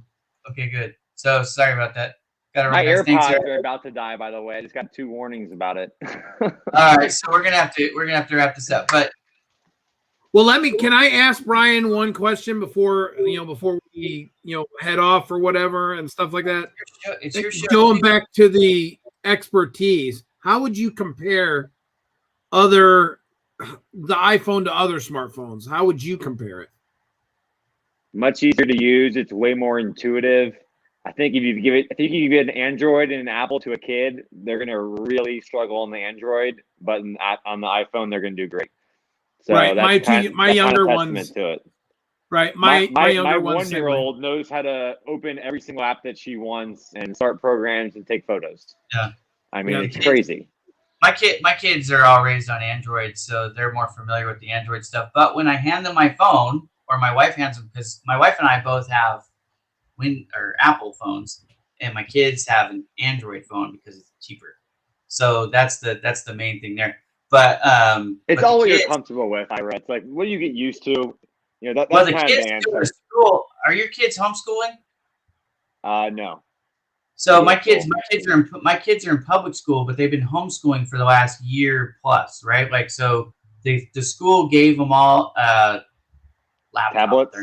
[SPEAKER 2] Okay, good. So sorry about that.
[SPEAKER 3] My AirPods are about to die. By the way, I just got 2 warnings about it.
[SPEAKER 2] All right, so we're gonna have to wrap this up. But
[SPEAKER 4] can I ask Brian one question before we head off or whatever and stuff like that?
[SPEAKER 2] It's your show.
[SPEAKER 4] Going back to the expertise, how would you compare the iPhone to other smartphones? How would you compare it?
[SPEAKER 3] Much easier to use. It's way more intuitive. I think if you give an Android and an Apple to a kid, they're going to really struggle on the Android, but on the iPhone, they're going to do great. So
[SPEAKER 4] right.
[SPEAKER 3] That's
[SPEAKER 4] my younger ones
[SPEAKER 3] to it.
[SPEAKER 4] Right. My younger
[SPEAKER 3] 1-year-old knows how to open every single app that she wants and start programs and take photos.
[SPEAKER 2] Yeah.
[SPEAKER 3] I mean, it's crazy.
[SPEAKER 2] My kids are all raised on Android, so they're more familiar with the Android stuff. But when I hand them my phone, or my wife hands them, because my wife and I both have Apple phones, and my kids have an Android phone because it's cheaper. So that's the main thing there. But
[SPEAKER 3] it's all what you're comfortable with, Ira. It's like, what do you get used to? That's
[SPEAKER 2] the
[SPEAKER 3] kind
[SPEAKER 2] kids
[SPEAKER 3] of the answer.
[SPEAKER 2] School. Are your kids homeschooling?
[SPEAKER 3] No.
[SPEAKER 2] So my kids are in public school, but they've been homeschooling for the last year plus, right? Like, so the school gave them all laptops.
[SPEAKER 3] Tablets.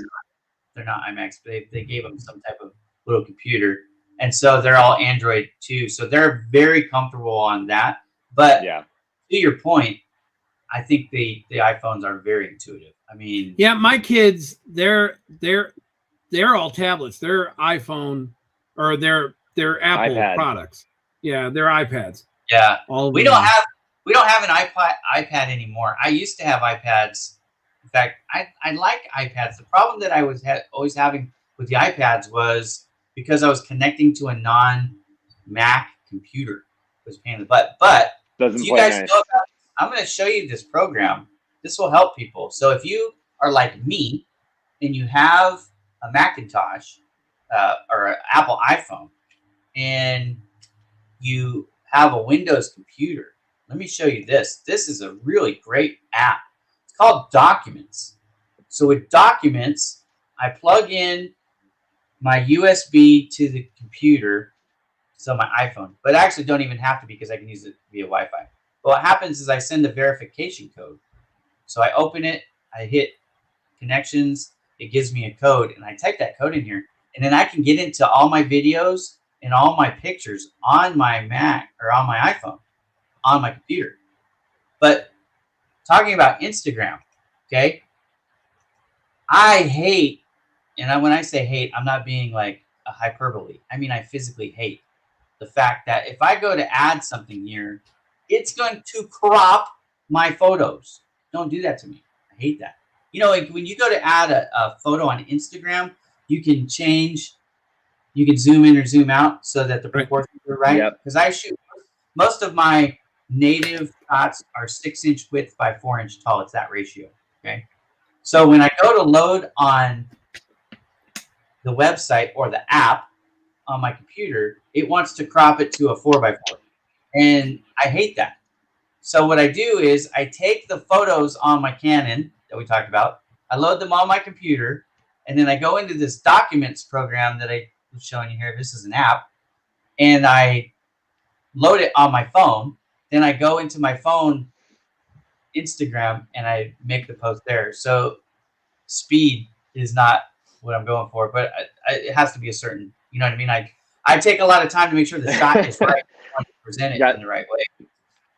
[SPEAKER 2] They're not iMacs, but they gave them some type of little computer, and so they're all Android too. So they're very comfortable on that. But to your point, I think the iPhones are very intuitive. I mean,
[SPEAKER 4] my kids, they're all tablets. They're iPhone or they're Apple products. Yeah, they're iPads.
[SPEAKER 2] Yeah, we don't have an iPad anymore. I used to have iPads. In fact, I like iPads. The problem that I was always having with the iPads was because I was connecting to a non-Mac computer. It was a pain in the butt. But
[SPEAKER 3] doesn't
[SPEAKER 2] you guys know about this? I'm going to show you this program. This will help people. So if you are like me and you have a Macintosh or an Apple iPhone and you have a Windows computer, let me show you this. This is a really great app. It's called Documents. So with Documents, I plug in my USB to the computer, so my iPhone, but I actually don't even have to because I can use it via Wi-Fi. But what happens is I send a verification code. So I open it, I hit connections, it gives me a code, and I type that code in here, and then I can get into all my videos and all my pictures on my Mac or on my iPhone, on my computer. But talking about Instagram, okay, I hate, and when I say hate, I'm not being like a hyperbole. I mean, I physically hate the fact that if I go to add something here, it's going to crop my photos. Don't do that to me. I hate that. Like when you go to add a photo on Instagram, you can zoom in or zoom out so that the proportions are right. Because I shoot, most of my native shots are 6-inch width by 4-inch tall. It's that ratio. Okay. So when I go to load on the website or the app on my computer, it wants to crop it to a 4x4. And I hate that. So what I do is I take the photos on my Canon that we talked about, I load them on my computer, and then I go into this Documents program that I was showing you here. This is an app. And I load it on my phone. Then I go into my phone Instagram and I make the post there. So speed is not what I'm going for, but it has to be a certain, you know what I mean? I take a lot of time to make sure the shot is right. I present it in the right way.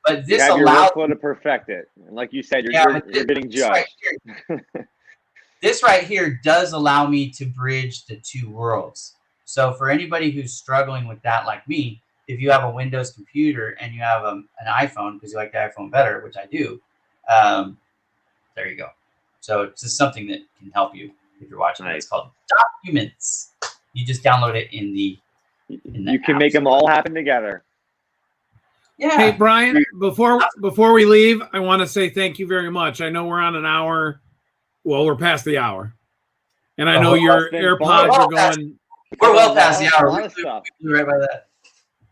[SPEAKER 2] But this allows
[SPEAKER 3] you to perfect it. And like you said, you're getting judged.
[SPEAKER 2] This right here does allow me to bridge the two worlds. So for anybody who's struggling with that, like me, if you have a Windows computer and you have an iPhone because you like the iPhone better, which I do, there you go. So it's just something that can help you if you're watching.
[SPEAKER 3] Nice.
[SPEAKER 2] It's called Documents. You just download it in the
[SPEAKER 3] you can make them all happen together.
[SPEAKER 2] Yeah.
[SPEAKER 4] Hey, Brian, before we leave, I want to say thank you very much. I know we're on an hour. Well, we're past the hour. And I know your AirPods are going.
[SPEAKER 2] We're well past the hour. We're right by that.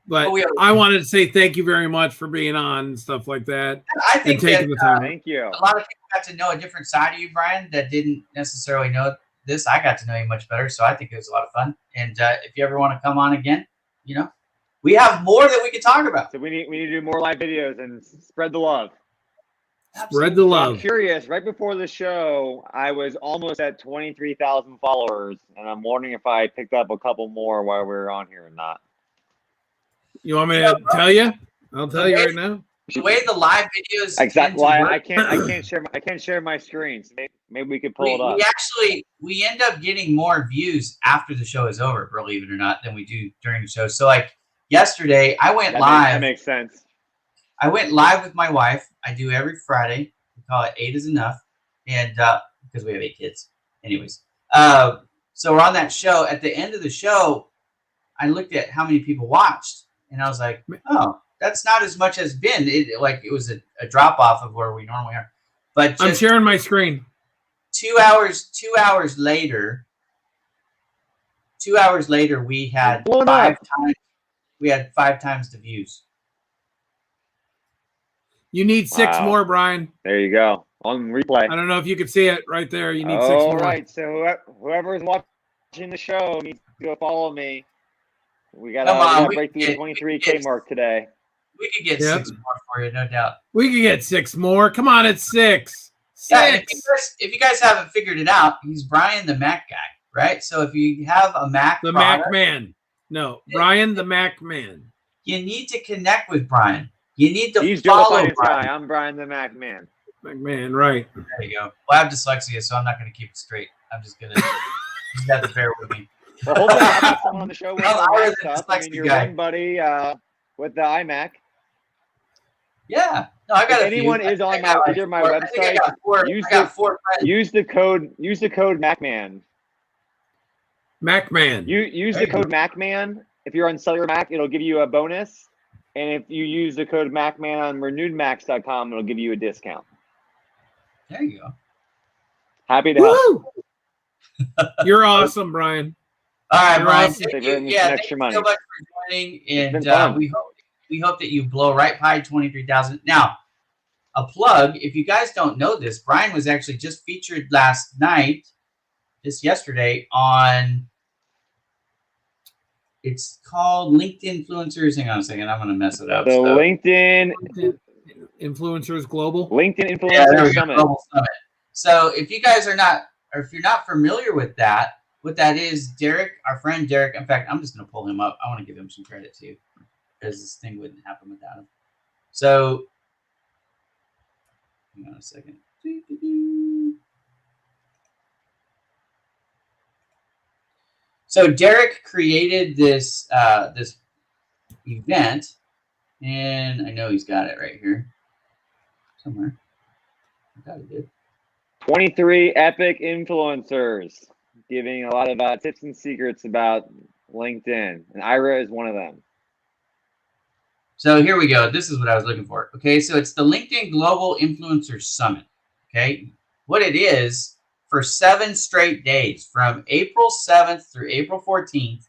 [SPEAKER 4] But I wanted to say thank you very much for being on and stuff like that.
[SPEAKER 2] I think
[SPEAKER 4] taking the time.
[SPEAKER 3] Thank you.
[SPEAKER 2] A lot of people got to know a different side of you, Brian, that didn't necessarily know this. I got to know you much better, so I think it was a lot of fun. And if you ever want to come on again, we have more that we can talk about.
[SPEAKER 3] So we need to do more live videos and spread the love.
[SPEAKER 4] Spread the love.
[SPEAKER 3] I'm curious. Right before the show, I was almost at 23,000 followers, and I'm wondering if I picked up a couple more while we were on here or not.
[SPEAKER 4] You want me to tell you? I'll tell you right now.
[SPEAKER 2] The way the live videos
[SPEAKER 3] exactly. I can't share my screen. So maybe we could pull it up.
[SPEAKER 2] We end up getting more views after the show is over, believe it or not, than we do during the show. So like yesterday, I went live.
[SPEAKER 3] That makes sense.
[SPEAKER 2] I went live with my wife. I do every Friday. We call it 8 is Enough, and because we have 8 kids. Anyways, so we're on that show. At the end of the show, I looked at how many people watched, and I was like, oh, that's not as much as been. It was a drop off of where we normally are. But
[SPEAKER 4] I'm sharing my screen.
[SPEAKER 2] 2 hours later, we had 5 times. We had 5 times the views.
[SPEAKER 4] You need 6 more, Brian.
[SPEAKER 3] There you go. On replay.
[SPEAKER 4] I don't know if you could see it right there. You need 6 more.
[SPEAKER 3] All right. So whoever is watching the show needs to go follow me. We gotta break through the 23K mark today.
[SPEAKER 2] We could get 6 more for you, no doubt.
[SPEAKER 4] We could get 6 more. Come on, it's 6.
[SPEAKER 2] Yeah, if you guys haven't figured it out, he's Brian the Mac guy, right? So if you have a Mac
[SPEAKER 4] the Mac Man. No, Brian the Mac Man.
[SPEAKER 2] You need to connect with Brian. You need to
[SPEAKER 3] He's
[SPEAKER 2] follow
[SPEAKER 3] Joe
[SPEAKER 2] Brian.
[SPEAKER 3] I'm Brian the Mac Man.
[SPEAKER 4] Mac Man, right.
[SPEAKER 2] There you go. Well, I have dyslexia, so I'm not going to keep it straight. I'm just going to you have to bear with me.
[SPEAKER 3] Well, hopefully I have someone on the show with
[SPEAKER 2] Ira,
[SPEAKER 3] stuff.
[SPEAKER 2] the
[SPEAKER 3] Your
[SPEAKER 2] guy.
[SPEAKER 3] one buddy with the iMac.
[SPEAKER 2] Yeah. No, I got
[SPEAKER 3] if anyone is on either my website, use the code MacMan.
[SPEAKER 4] MacMan.
[SPEAKER 3] Use the code MacMan. If you're on Sell Your Mac, it'll give you a bonus. And if you use the code MacMan on renewedmacs.com, it'll give you a discount.
[SPEAKER 2] There you go.
[SPEAKER 3] Happy to help.
[SPEAKER 4] You're awesome, Brian.
[SPEAKER 2] All right, Brian.
[SPEAKER 3] Awesome.
[SPEAKER 2] Thank you so much for joining. And we hope that you blow right by 23,000. Now, a plug, if you guys don't know this, Brian was actually just featured yesterday on, it's called LinkedIn Influencers. Hang on a second, I'm going to mess it up.
[SPEAKER 3] The LinkedIn
[SPEAKER 4] Influencers Global.
[SPEAKER 3] LinkedIn Influencers Summit.
[SPEAKER 2] Global Summit. So if you guys are not, or if you're not familiar with that, what that is, Derek, our friend Derek, in fact, I'm just going to pull him up. I want to give him some credit too, because this thing wouldn't happen without him. So, hang on a second. So Derek created this this event, and I know he's got it right here somewhere. I thought he did.
[SPEAKER 3] 23 epic influencers giving a lot of tips and secrets about LinkedIn, and Ira is one of them.
[SPEAKER 2] So here we go. This is what I was looking for. Okay, so it's the LinkedIn Global Influencer Summit. Okay, what it is, for 7 straight days, from April 7th through April 14th,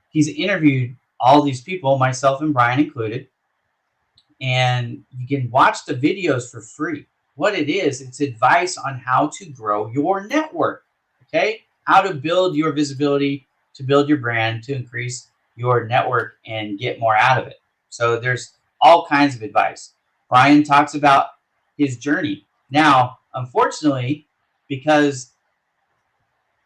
[SPEAKER 2] he's interviewed all these people, myself and Brian included, and you can watch the videos for free. What it is, it's advice on how to grow your network, okay? How to build your visibility, to build your brand, to increase your network and get more out of it. So there's all kinds of advice. Brian talks about his journey. Now, unfortunately, because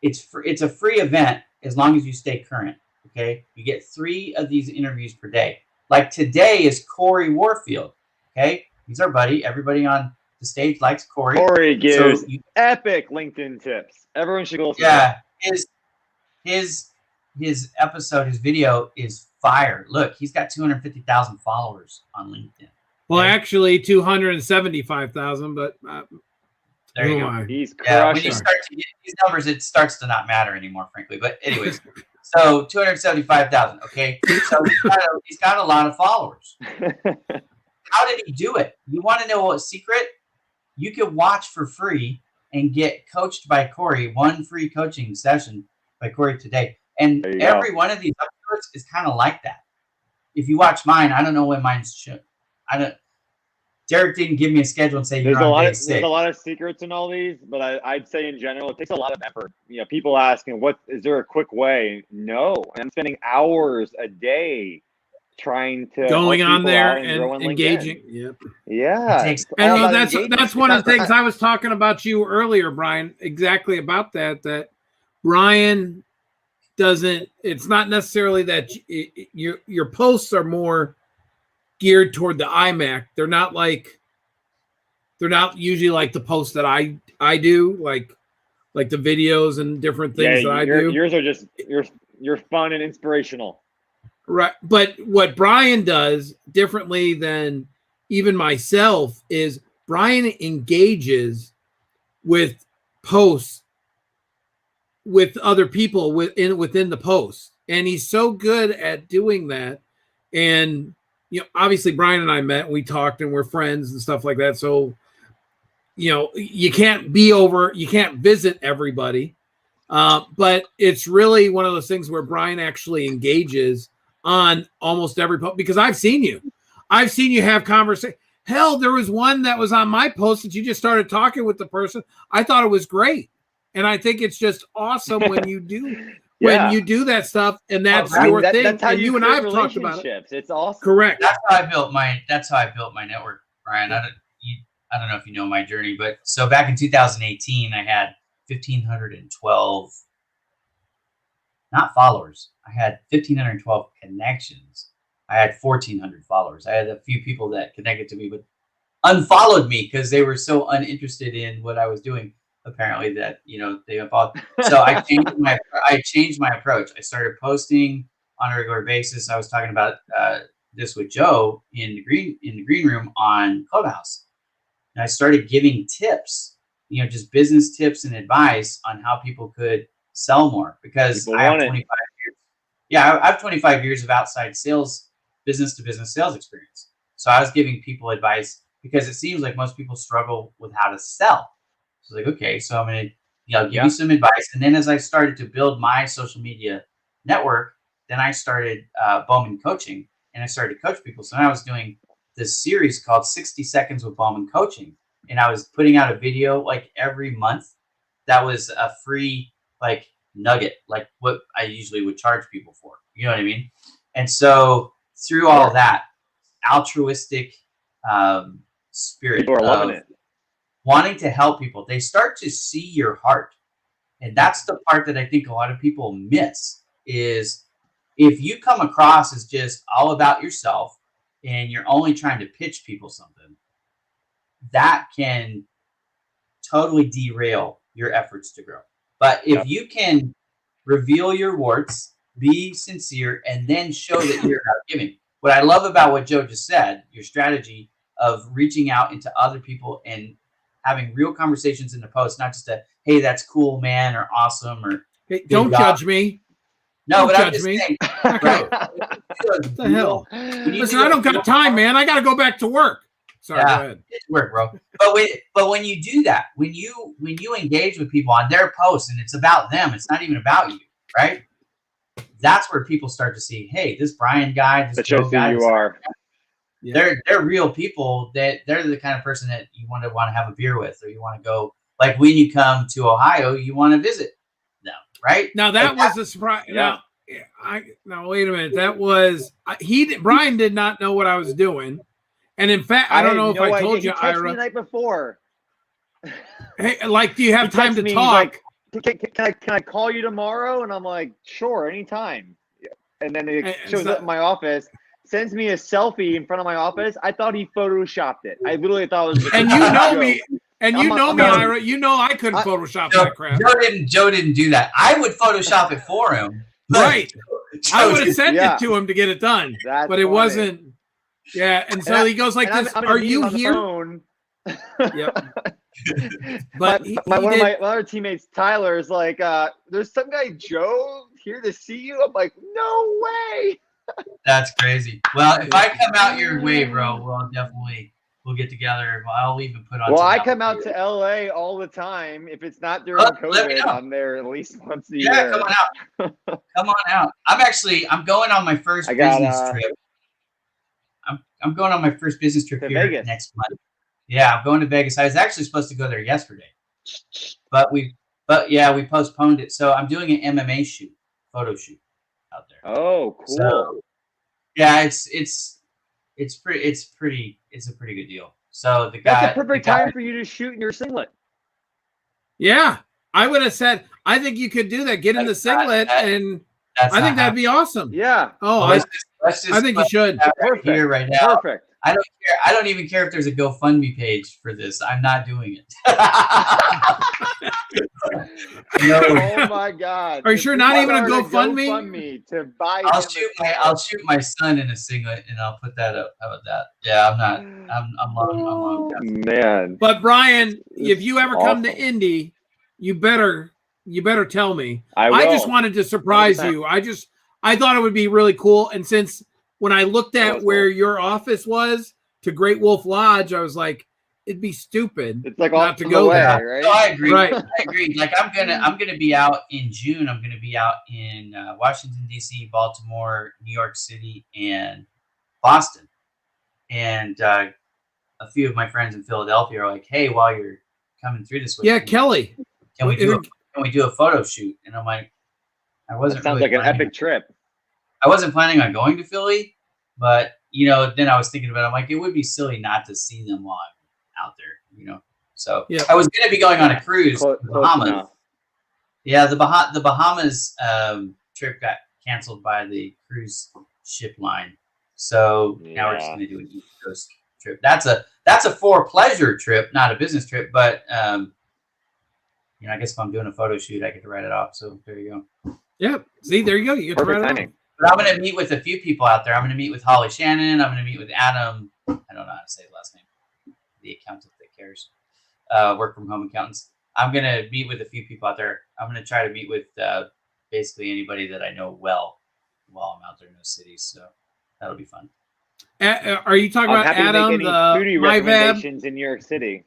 [SPEAKER 2] it's a free event as long as you stay current, okay? You get 3 of these interviews per day. Like today is Corey Warfield, okay? He's our buddy. Everybody on the stage likes Corey.
[SPEAKER 3] Corey gives epic LinkedIn tips. Everyone should go listen to that. His episode, his video is fire. Look, he's got 250,000 followers on LinkedIn.
[SPEAKER 4] Well, actually 275,000, but
[SPEAKER 2] There you go.
[SPEAKER 3] He's crushing.
[SPEAKER 2] Yeah, when you start to get these numbers, it starts to not matter anymore, frankly. But anyways, so 275,000. Okay, so he's got a lot of followers. How did he do it? You want to know what secret? You can watch for free and get coached by Corey. One free coaching session by Corey today, and every one of these episodes is kind of like that. If you watch mine, I don't know when mine's. Derek didn't give me a schedule and say
[SPEAKER 3] there's a lot of secrets in all these, but I'd say in general it takes a lot of effort. You know, people asking, "What is there a quick way?" No, I'm spending hours a day trying to
[SPEAKER 4] going on there and engaging.
[SPEAKER 3] Yep. Yeah,
[SPEAKER 4] and that's one of the things I was talking about you earlier, Brian. Exactly about that. That Brian doesn't. It's not necessarily that your posts are more geared toward the iMac. They're not usually like the posts that I do, like the videos and different things that I do.
[SPEAKER 3] Yours are just you're fun and inspirational.
[SPEAKER 4] Right. But what Brian does differently than even myself is Brian engages with posts with other people within the post. And he's so good at doing that. And you know, obviously Brian and I met, we talked and we're friends and stuff like that. So, you know, you can't visit everybody. But it's really one of those things where Brian actually engages on almost every post, because I've seen you have conversation. Hell, there was one that was on my post that you just started talking with the person. I thought it was great. And I think it's just awesome when you do when you do that stuff, and that's your thing. That's how you and I have talked about it.
[SPEAKER 3] It's awesome.
[SPEAKER 4] Correct.
[SPEAKER 2] That's how I built my network, Brian. I don't know if you know my journey, but so back in 2018, I had 1,512, not followers. I had 1,512 connections. I had 1,400 followers. I had a few people that connected to me, but unfollowed me because they were so uninterested in what I was doing. Apparently, that they unfollowed. So I changed my approach. I started posting on a regular basis. I was talking about this with Joe in the green room on Clubhouse, and I started giving tips, just business tips and advice on how people could sell more, because I have 25 years. Yeah, I have 25 years of outside sales, business to business sales experience. So I was giving people advice because it seems like most people struggle with how to sell. So like, okay, so I'm going to give you some advice. And then as I started to build my social media network, then I started Bowman Coaching, and I started to coach people. So now I was doing this series called 60 Seconds with Bowman Coaching. And I was putting out a video like every month that was a free like nugget, like what I usually would charge people for. You know what I mean? And so through all that altruistic spirit,
[SPEAKER 3] people are loving it.
[SPEAKER 2] Wanting to help people, they start to see your heart. And that's the part that I think a lot of people miss, is if you come across as just all about yourself and you're only trying to pitch people something, that can totally derail your efforts to grow. But if you can reveal your warts, be sincere, and then show that you're about giving. What I love about what Joe just said, your strategy of reaching out into other people and having real conversations in the post, not just hey, that's cool, man, or awesome, or
[SPEAKER 4] hey, don't judge me.
[SPEAKER 2] No, but I'm just saying, right?
[SPEAKER 4] What the hell? Listen, I don't got time, man. I got to go back to work. Sorry, go ahead.
[SPEAKER 2] It's work, bro. But when you do that, when you engage with people on their posts and it's about them, it's not even about you, right? That's where people start to see, hey, this Brian guy, this Joe guy,
[SPEAKER 3] you are.
[SPEAKER 2] They're real people. That they're the kind of person that you want to have a beer with, or you want to go, like when you come to Ohio, you want to visit them, right?
[SPEAKER 4] Now that was a surprise. Yeah. Now wait a minute. That was Brian did not know what I was doing, and in fact, I don't know if I told you, Ira.
[SPEAKER 3] The night before.
[SPEAKER 4] Hey, like, do you have time to talk?
[SPEAKER 3] Like, can I call you tomorrow? And I'm like, sure, anytime. And then it shows up in my office. Sends me a selfie in front of my office. I thought he photoshopped it. I literally thought it was.
[SPEAKER 4] And you know me, Ira. You know I couldn't Photoshop that crap.
[SPEAKER 2] Joe didn't do that. I would Photoshop it for him.
[SPEAKER 4] Right. I would have sent it to him to get it done, but it wasn't. Yeah, and so he goes like this. Are you here?
[SPEAKER 3] Yep.
[SPEAKER 4] But
[SPEAKER 3] one of my other teammates, Tyler, is like, there's some guy, Joe, here to see you. I'm like, no way.
[SPEAKER 2] That's crazy. Well, if I come out your way, bro, we'll get together. I'll even put on.
[SPEAKER 3] Well, I come out to LA all the time. If it's not during COVID, I'm there at least once a year.
[SPEAKER 2] Yeah, come on out. Come on out. I'm going on my first business trip. I'm going on my first business trip here Vegas. Next month. Yeah, I'm going to Vegas. I was actually supposed to go there yesterday, but we postponed it. So I'm doing an MMA photo shoot out there.
[SPEAKER 3] Oh, cool. So,
[SPEAKER 2] yeah, it's a pretty good deal. So
[SPEAKER 3] that's a perfect time for you to shoot in your singlet.
[SPEAKER 4] Yeah, I would have said, I think you could do that. Get in the singlet, and I think that'd be awesome.
[SPEAKER 3] Yeah.
[SPEAKER 4] Oh, I think you should.
[SPEAKER 2] Right here, right now.
[SPEAKER 3] Perfect.
[SPEAKER 2] I don't care. I don't even care if there's a GoFundMe page for this. I'm not doing it.
[SPEAKER 3] No. Oh my God!
[SPEAKER 4] Are you sure not even a GoFundMe
[SPEAKER 3] to buy?
[SPEAKER 2] I'll shoot my son in a singlet, and I'll put that up. How about that? Yeah, I'm not. I'm long.
[SPEAKER 3] Man.
[SPEAKER 4] But Brian, if you ever come to Indy, you better tell me. I just wanted to surprise you. I thought it would be really cool, and since when I looked at where your office was to Great Wolf Lodge, I was like, it'd be stupid.
[SPEAKER 3] It's like
[SPEAKER 4] not to go there,
[SPEAKER 3] right?
[SPEAKER 2] No, I agree. Right. I agree. Like I'm gonna be out in June. I'm gonna be out in Washington D.C., Baltimore, New York City, and Boston. And a few of my friends in Philadelphia are like, "Hey, while you're coming through this way,
[SPEAKER 4] Kelly,
[SPEAKER 2] can we do a photo shoot?" And I'm like, I wasn't.
[SPEAKER 3] That sounds like an epic trip.
[SPEAKER 2] I wasn't planning on going to Philly, but then I was thinking about it. I'm like, it would be silly not to see them while I'm out there, So I was going to be going on a cruise to the Bahamas. Enough. Yeah, the Bahamas trip got canceled by the cruise ship line, so now we're just going to do an East Coast trip. That's a for pleasure trip, not a business trip. But I guess if I'm doing a photo shoot, I get to write it off. So there you go.
[SPEAKER 4] Yeah. See, there you go. You get to write it off.
[SPEAKER 2] But I'm going to meet with a few people out there. I'm going to meet with Holly Shannon. I'm going to meet with Adam. I don't know how to say his last name. The accountant that cares. Work from home accountants. I'm going to meet with a few people out there. I'm going to try to meet with basically anybody that I know well while I'm out there in those cities. So that'll be fun.
[SPEAKER 4] Are you talking about Adam, the
[SPEAKER 3] foodie recommendations in New York City?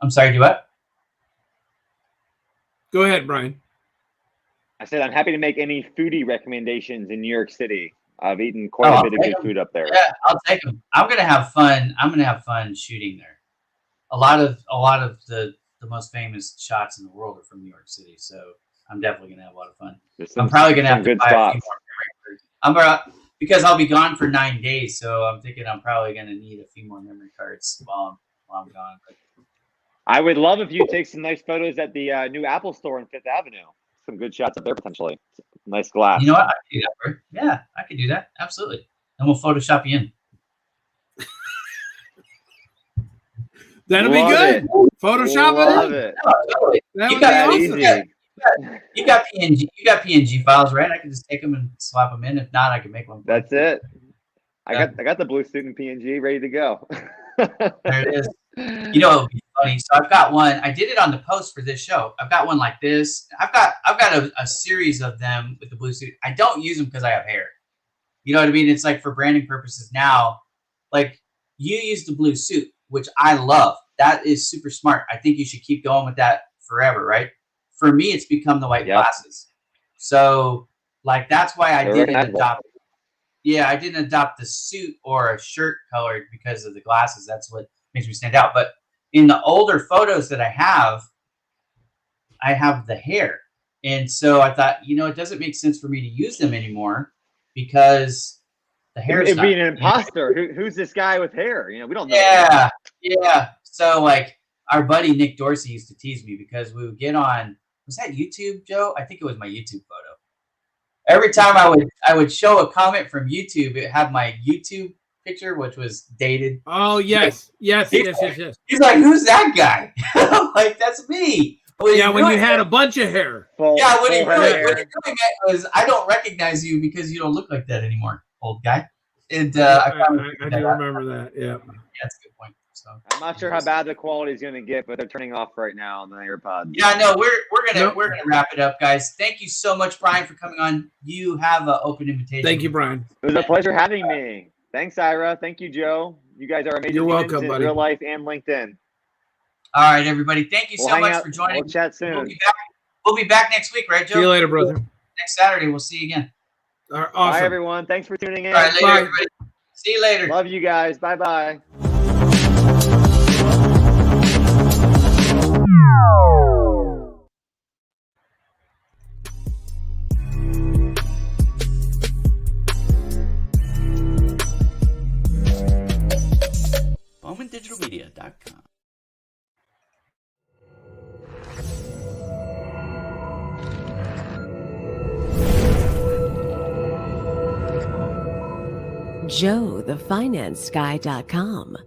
[SPEAKER 2] I'm sorry, do what?
[SPEAKER 4] Go ahead, Brian.
[SPEAKER 3] I said I'm happy to make any foodie recommendations in New York City. I've eaten quite a bit of good food up there.
[SPEAKER 2] Yeah, I'll take them. I'm gonna have fun. I'm gonna have fun shooting there. A lot of the most famous shots in the world are from New York City, so I'm definitely gonna have a lot of fun. I'm probably gonna have to buy a few more memory cards. Because I'll be gone for 9 days, so I'm thinking I'm probably gonna need a few more memory cards while I'm gone. But
[SPEAKER 3] I would love if you take some nice photos at the new Apple store on Fifth Avenue. Some good shots up there potentially. Nice glass.
[SPEAKER 2] You know what? I can do that, Burke. Yeah, I can do that. Absolutely. And we'll Photoshop you in.
[SPEAKER 4] That'll be good. Photoshop
[SPEAKER 3] it.
[SPEAKER 2] No, totally.
[SPEAKER 4] That would be awesome.
[SPEAKER 2] You got PNG. You got PNG files, right? I can just take them and slap them in. If not, I can make one.
[SPEAKER 3] That's it. I got the blue suit in PNG ready to go.
[SPEAKER 2] There it is. It would be funny. So I've got one. I did it on the post for this show. I've got one like this. I've got a series of them with the blue suit. I don't use them because I have hair. You know what I mean? It's like for branding purposes now. Like you use the blue suit, which I love. That is super smart. I think you should keep going with that forever, right? For me, it's become the white glasses. So like that's why I didn't adopt. Yeah, I didn't adopt the suit or a shirt colored because of the glasses. That's what makes me stand out. But in the older photos that I have the hair. And so I thought, it doesn't make sense for me to use them anymore because the hair is
[SPEAKER 3] being an imposter. Who's this guy with hair? We don't know.
[SPEAKER 2] Yeah. So like our buddy Nick Dorsey used to tease me because we would get on, was that YouTube, Joe? I think it was my YouTube photo. Every time I would show a comment from YouTube, it had my YouTube picture, which was dated.
[SPEAKER 4] Oh, yes. Yes.
[SPEAKER 2] He's like, who's that guy? I'm like, that's me.
[SPEAKER 4] When you had a bunch of hair.
[SPEAKER 2] What he really meant was, I don't recognize you because you don't look like that anymore, old guy. And
[SPEAKER 4] I do remember that. Yeah.
[SPEAKER 2] That's a good point. So
[SPEAKER 3] I'm not sure how bad the quality is going to get, but they're turning off right now on the AirPods.
[SPEAKER 2] Yeah, no, we're gonna wrap it up, guys. Thank you so much, Brian, for coming on. You have an open invitation.
[SPEAKER 4] Thank you, Brian.
[SPEAKER 3] It was a pleasure having me. Thanks, Ira. Thank you, Joe. You guys are amazing.
[SPEAKER 4] You're welcome,
[SPEAKER 3] in
[SPEAKER 4] buddy.
[SPEAKER 3] Real life and LinkedIn.
[SPEAKER 2] All right, everybody. Thank you so much for joining.
[SPEAKER 3] We'll chat soon.
[SPEAKER 2] We'll be back next week, right, Joe?
[SPEAKER 4] See you later, brother.
[SPEAKER 2] Next Saturday, we'll see you again.
[SPEAKER 4] All right, awesome.
[SPEAKER 3] Bye, everyone. Thanks for tuning in.
[SPEAKER 2] All right, later,
[SPEAKER 4] Bye.
[SPEAKER 2] everybody. See you later.
[SPEAKER 3] Love you guys. Bye-bye.
[SPEAKER 2] BowmanDigitalMedia.com.
[SPEAKER 1] JoeTheFinanceGuy.com.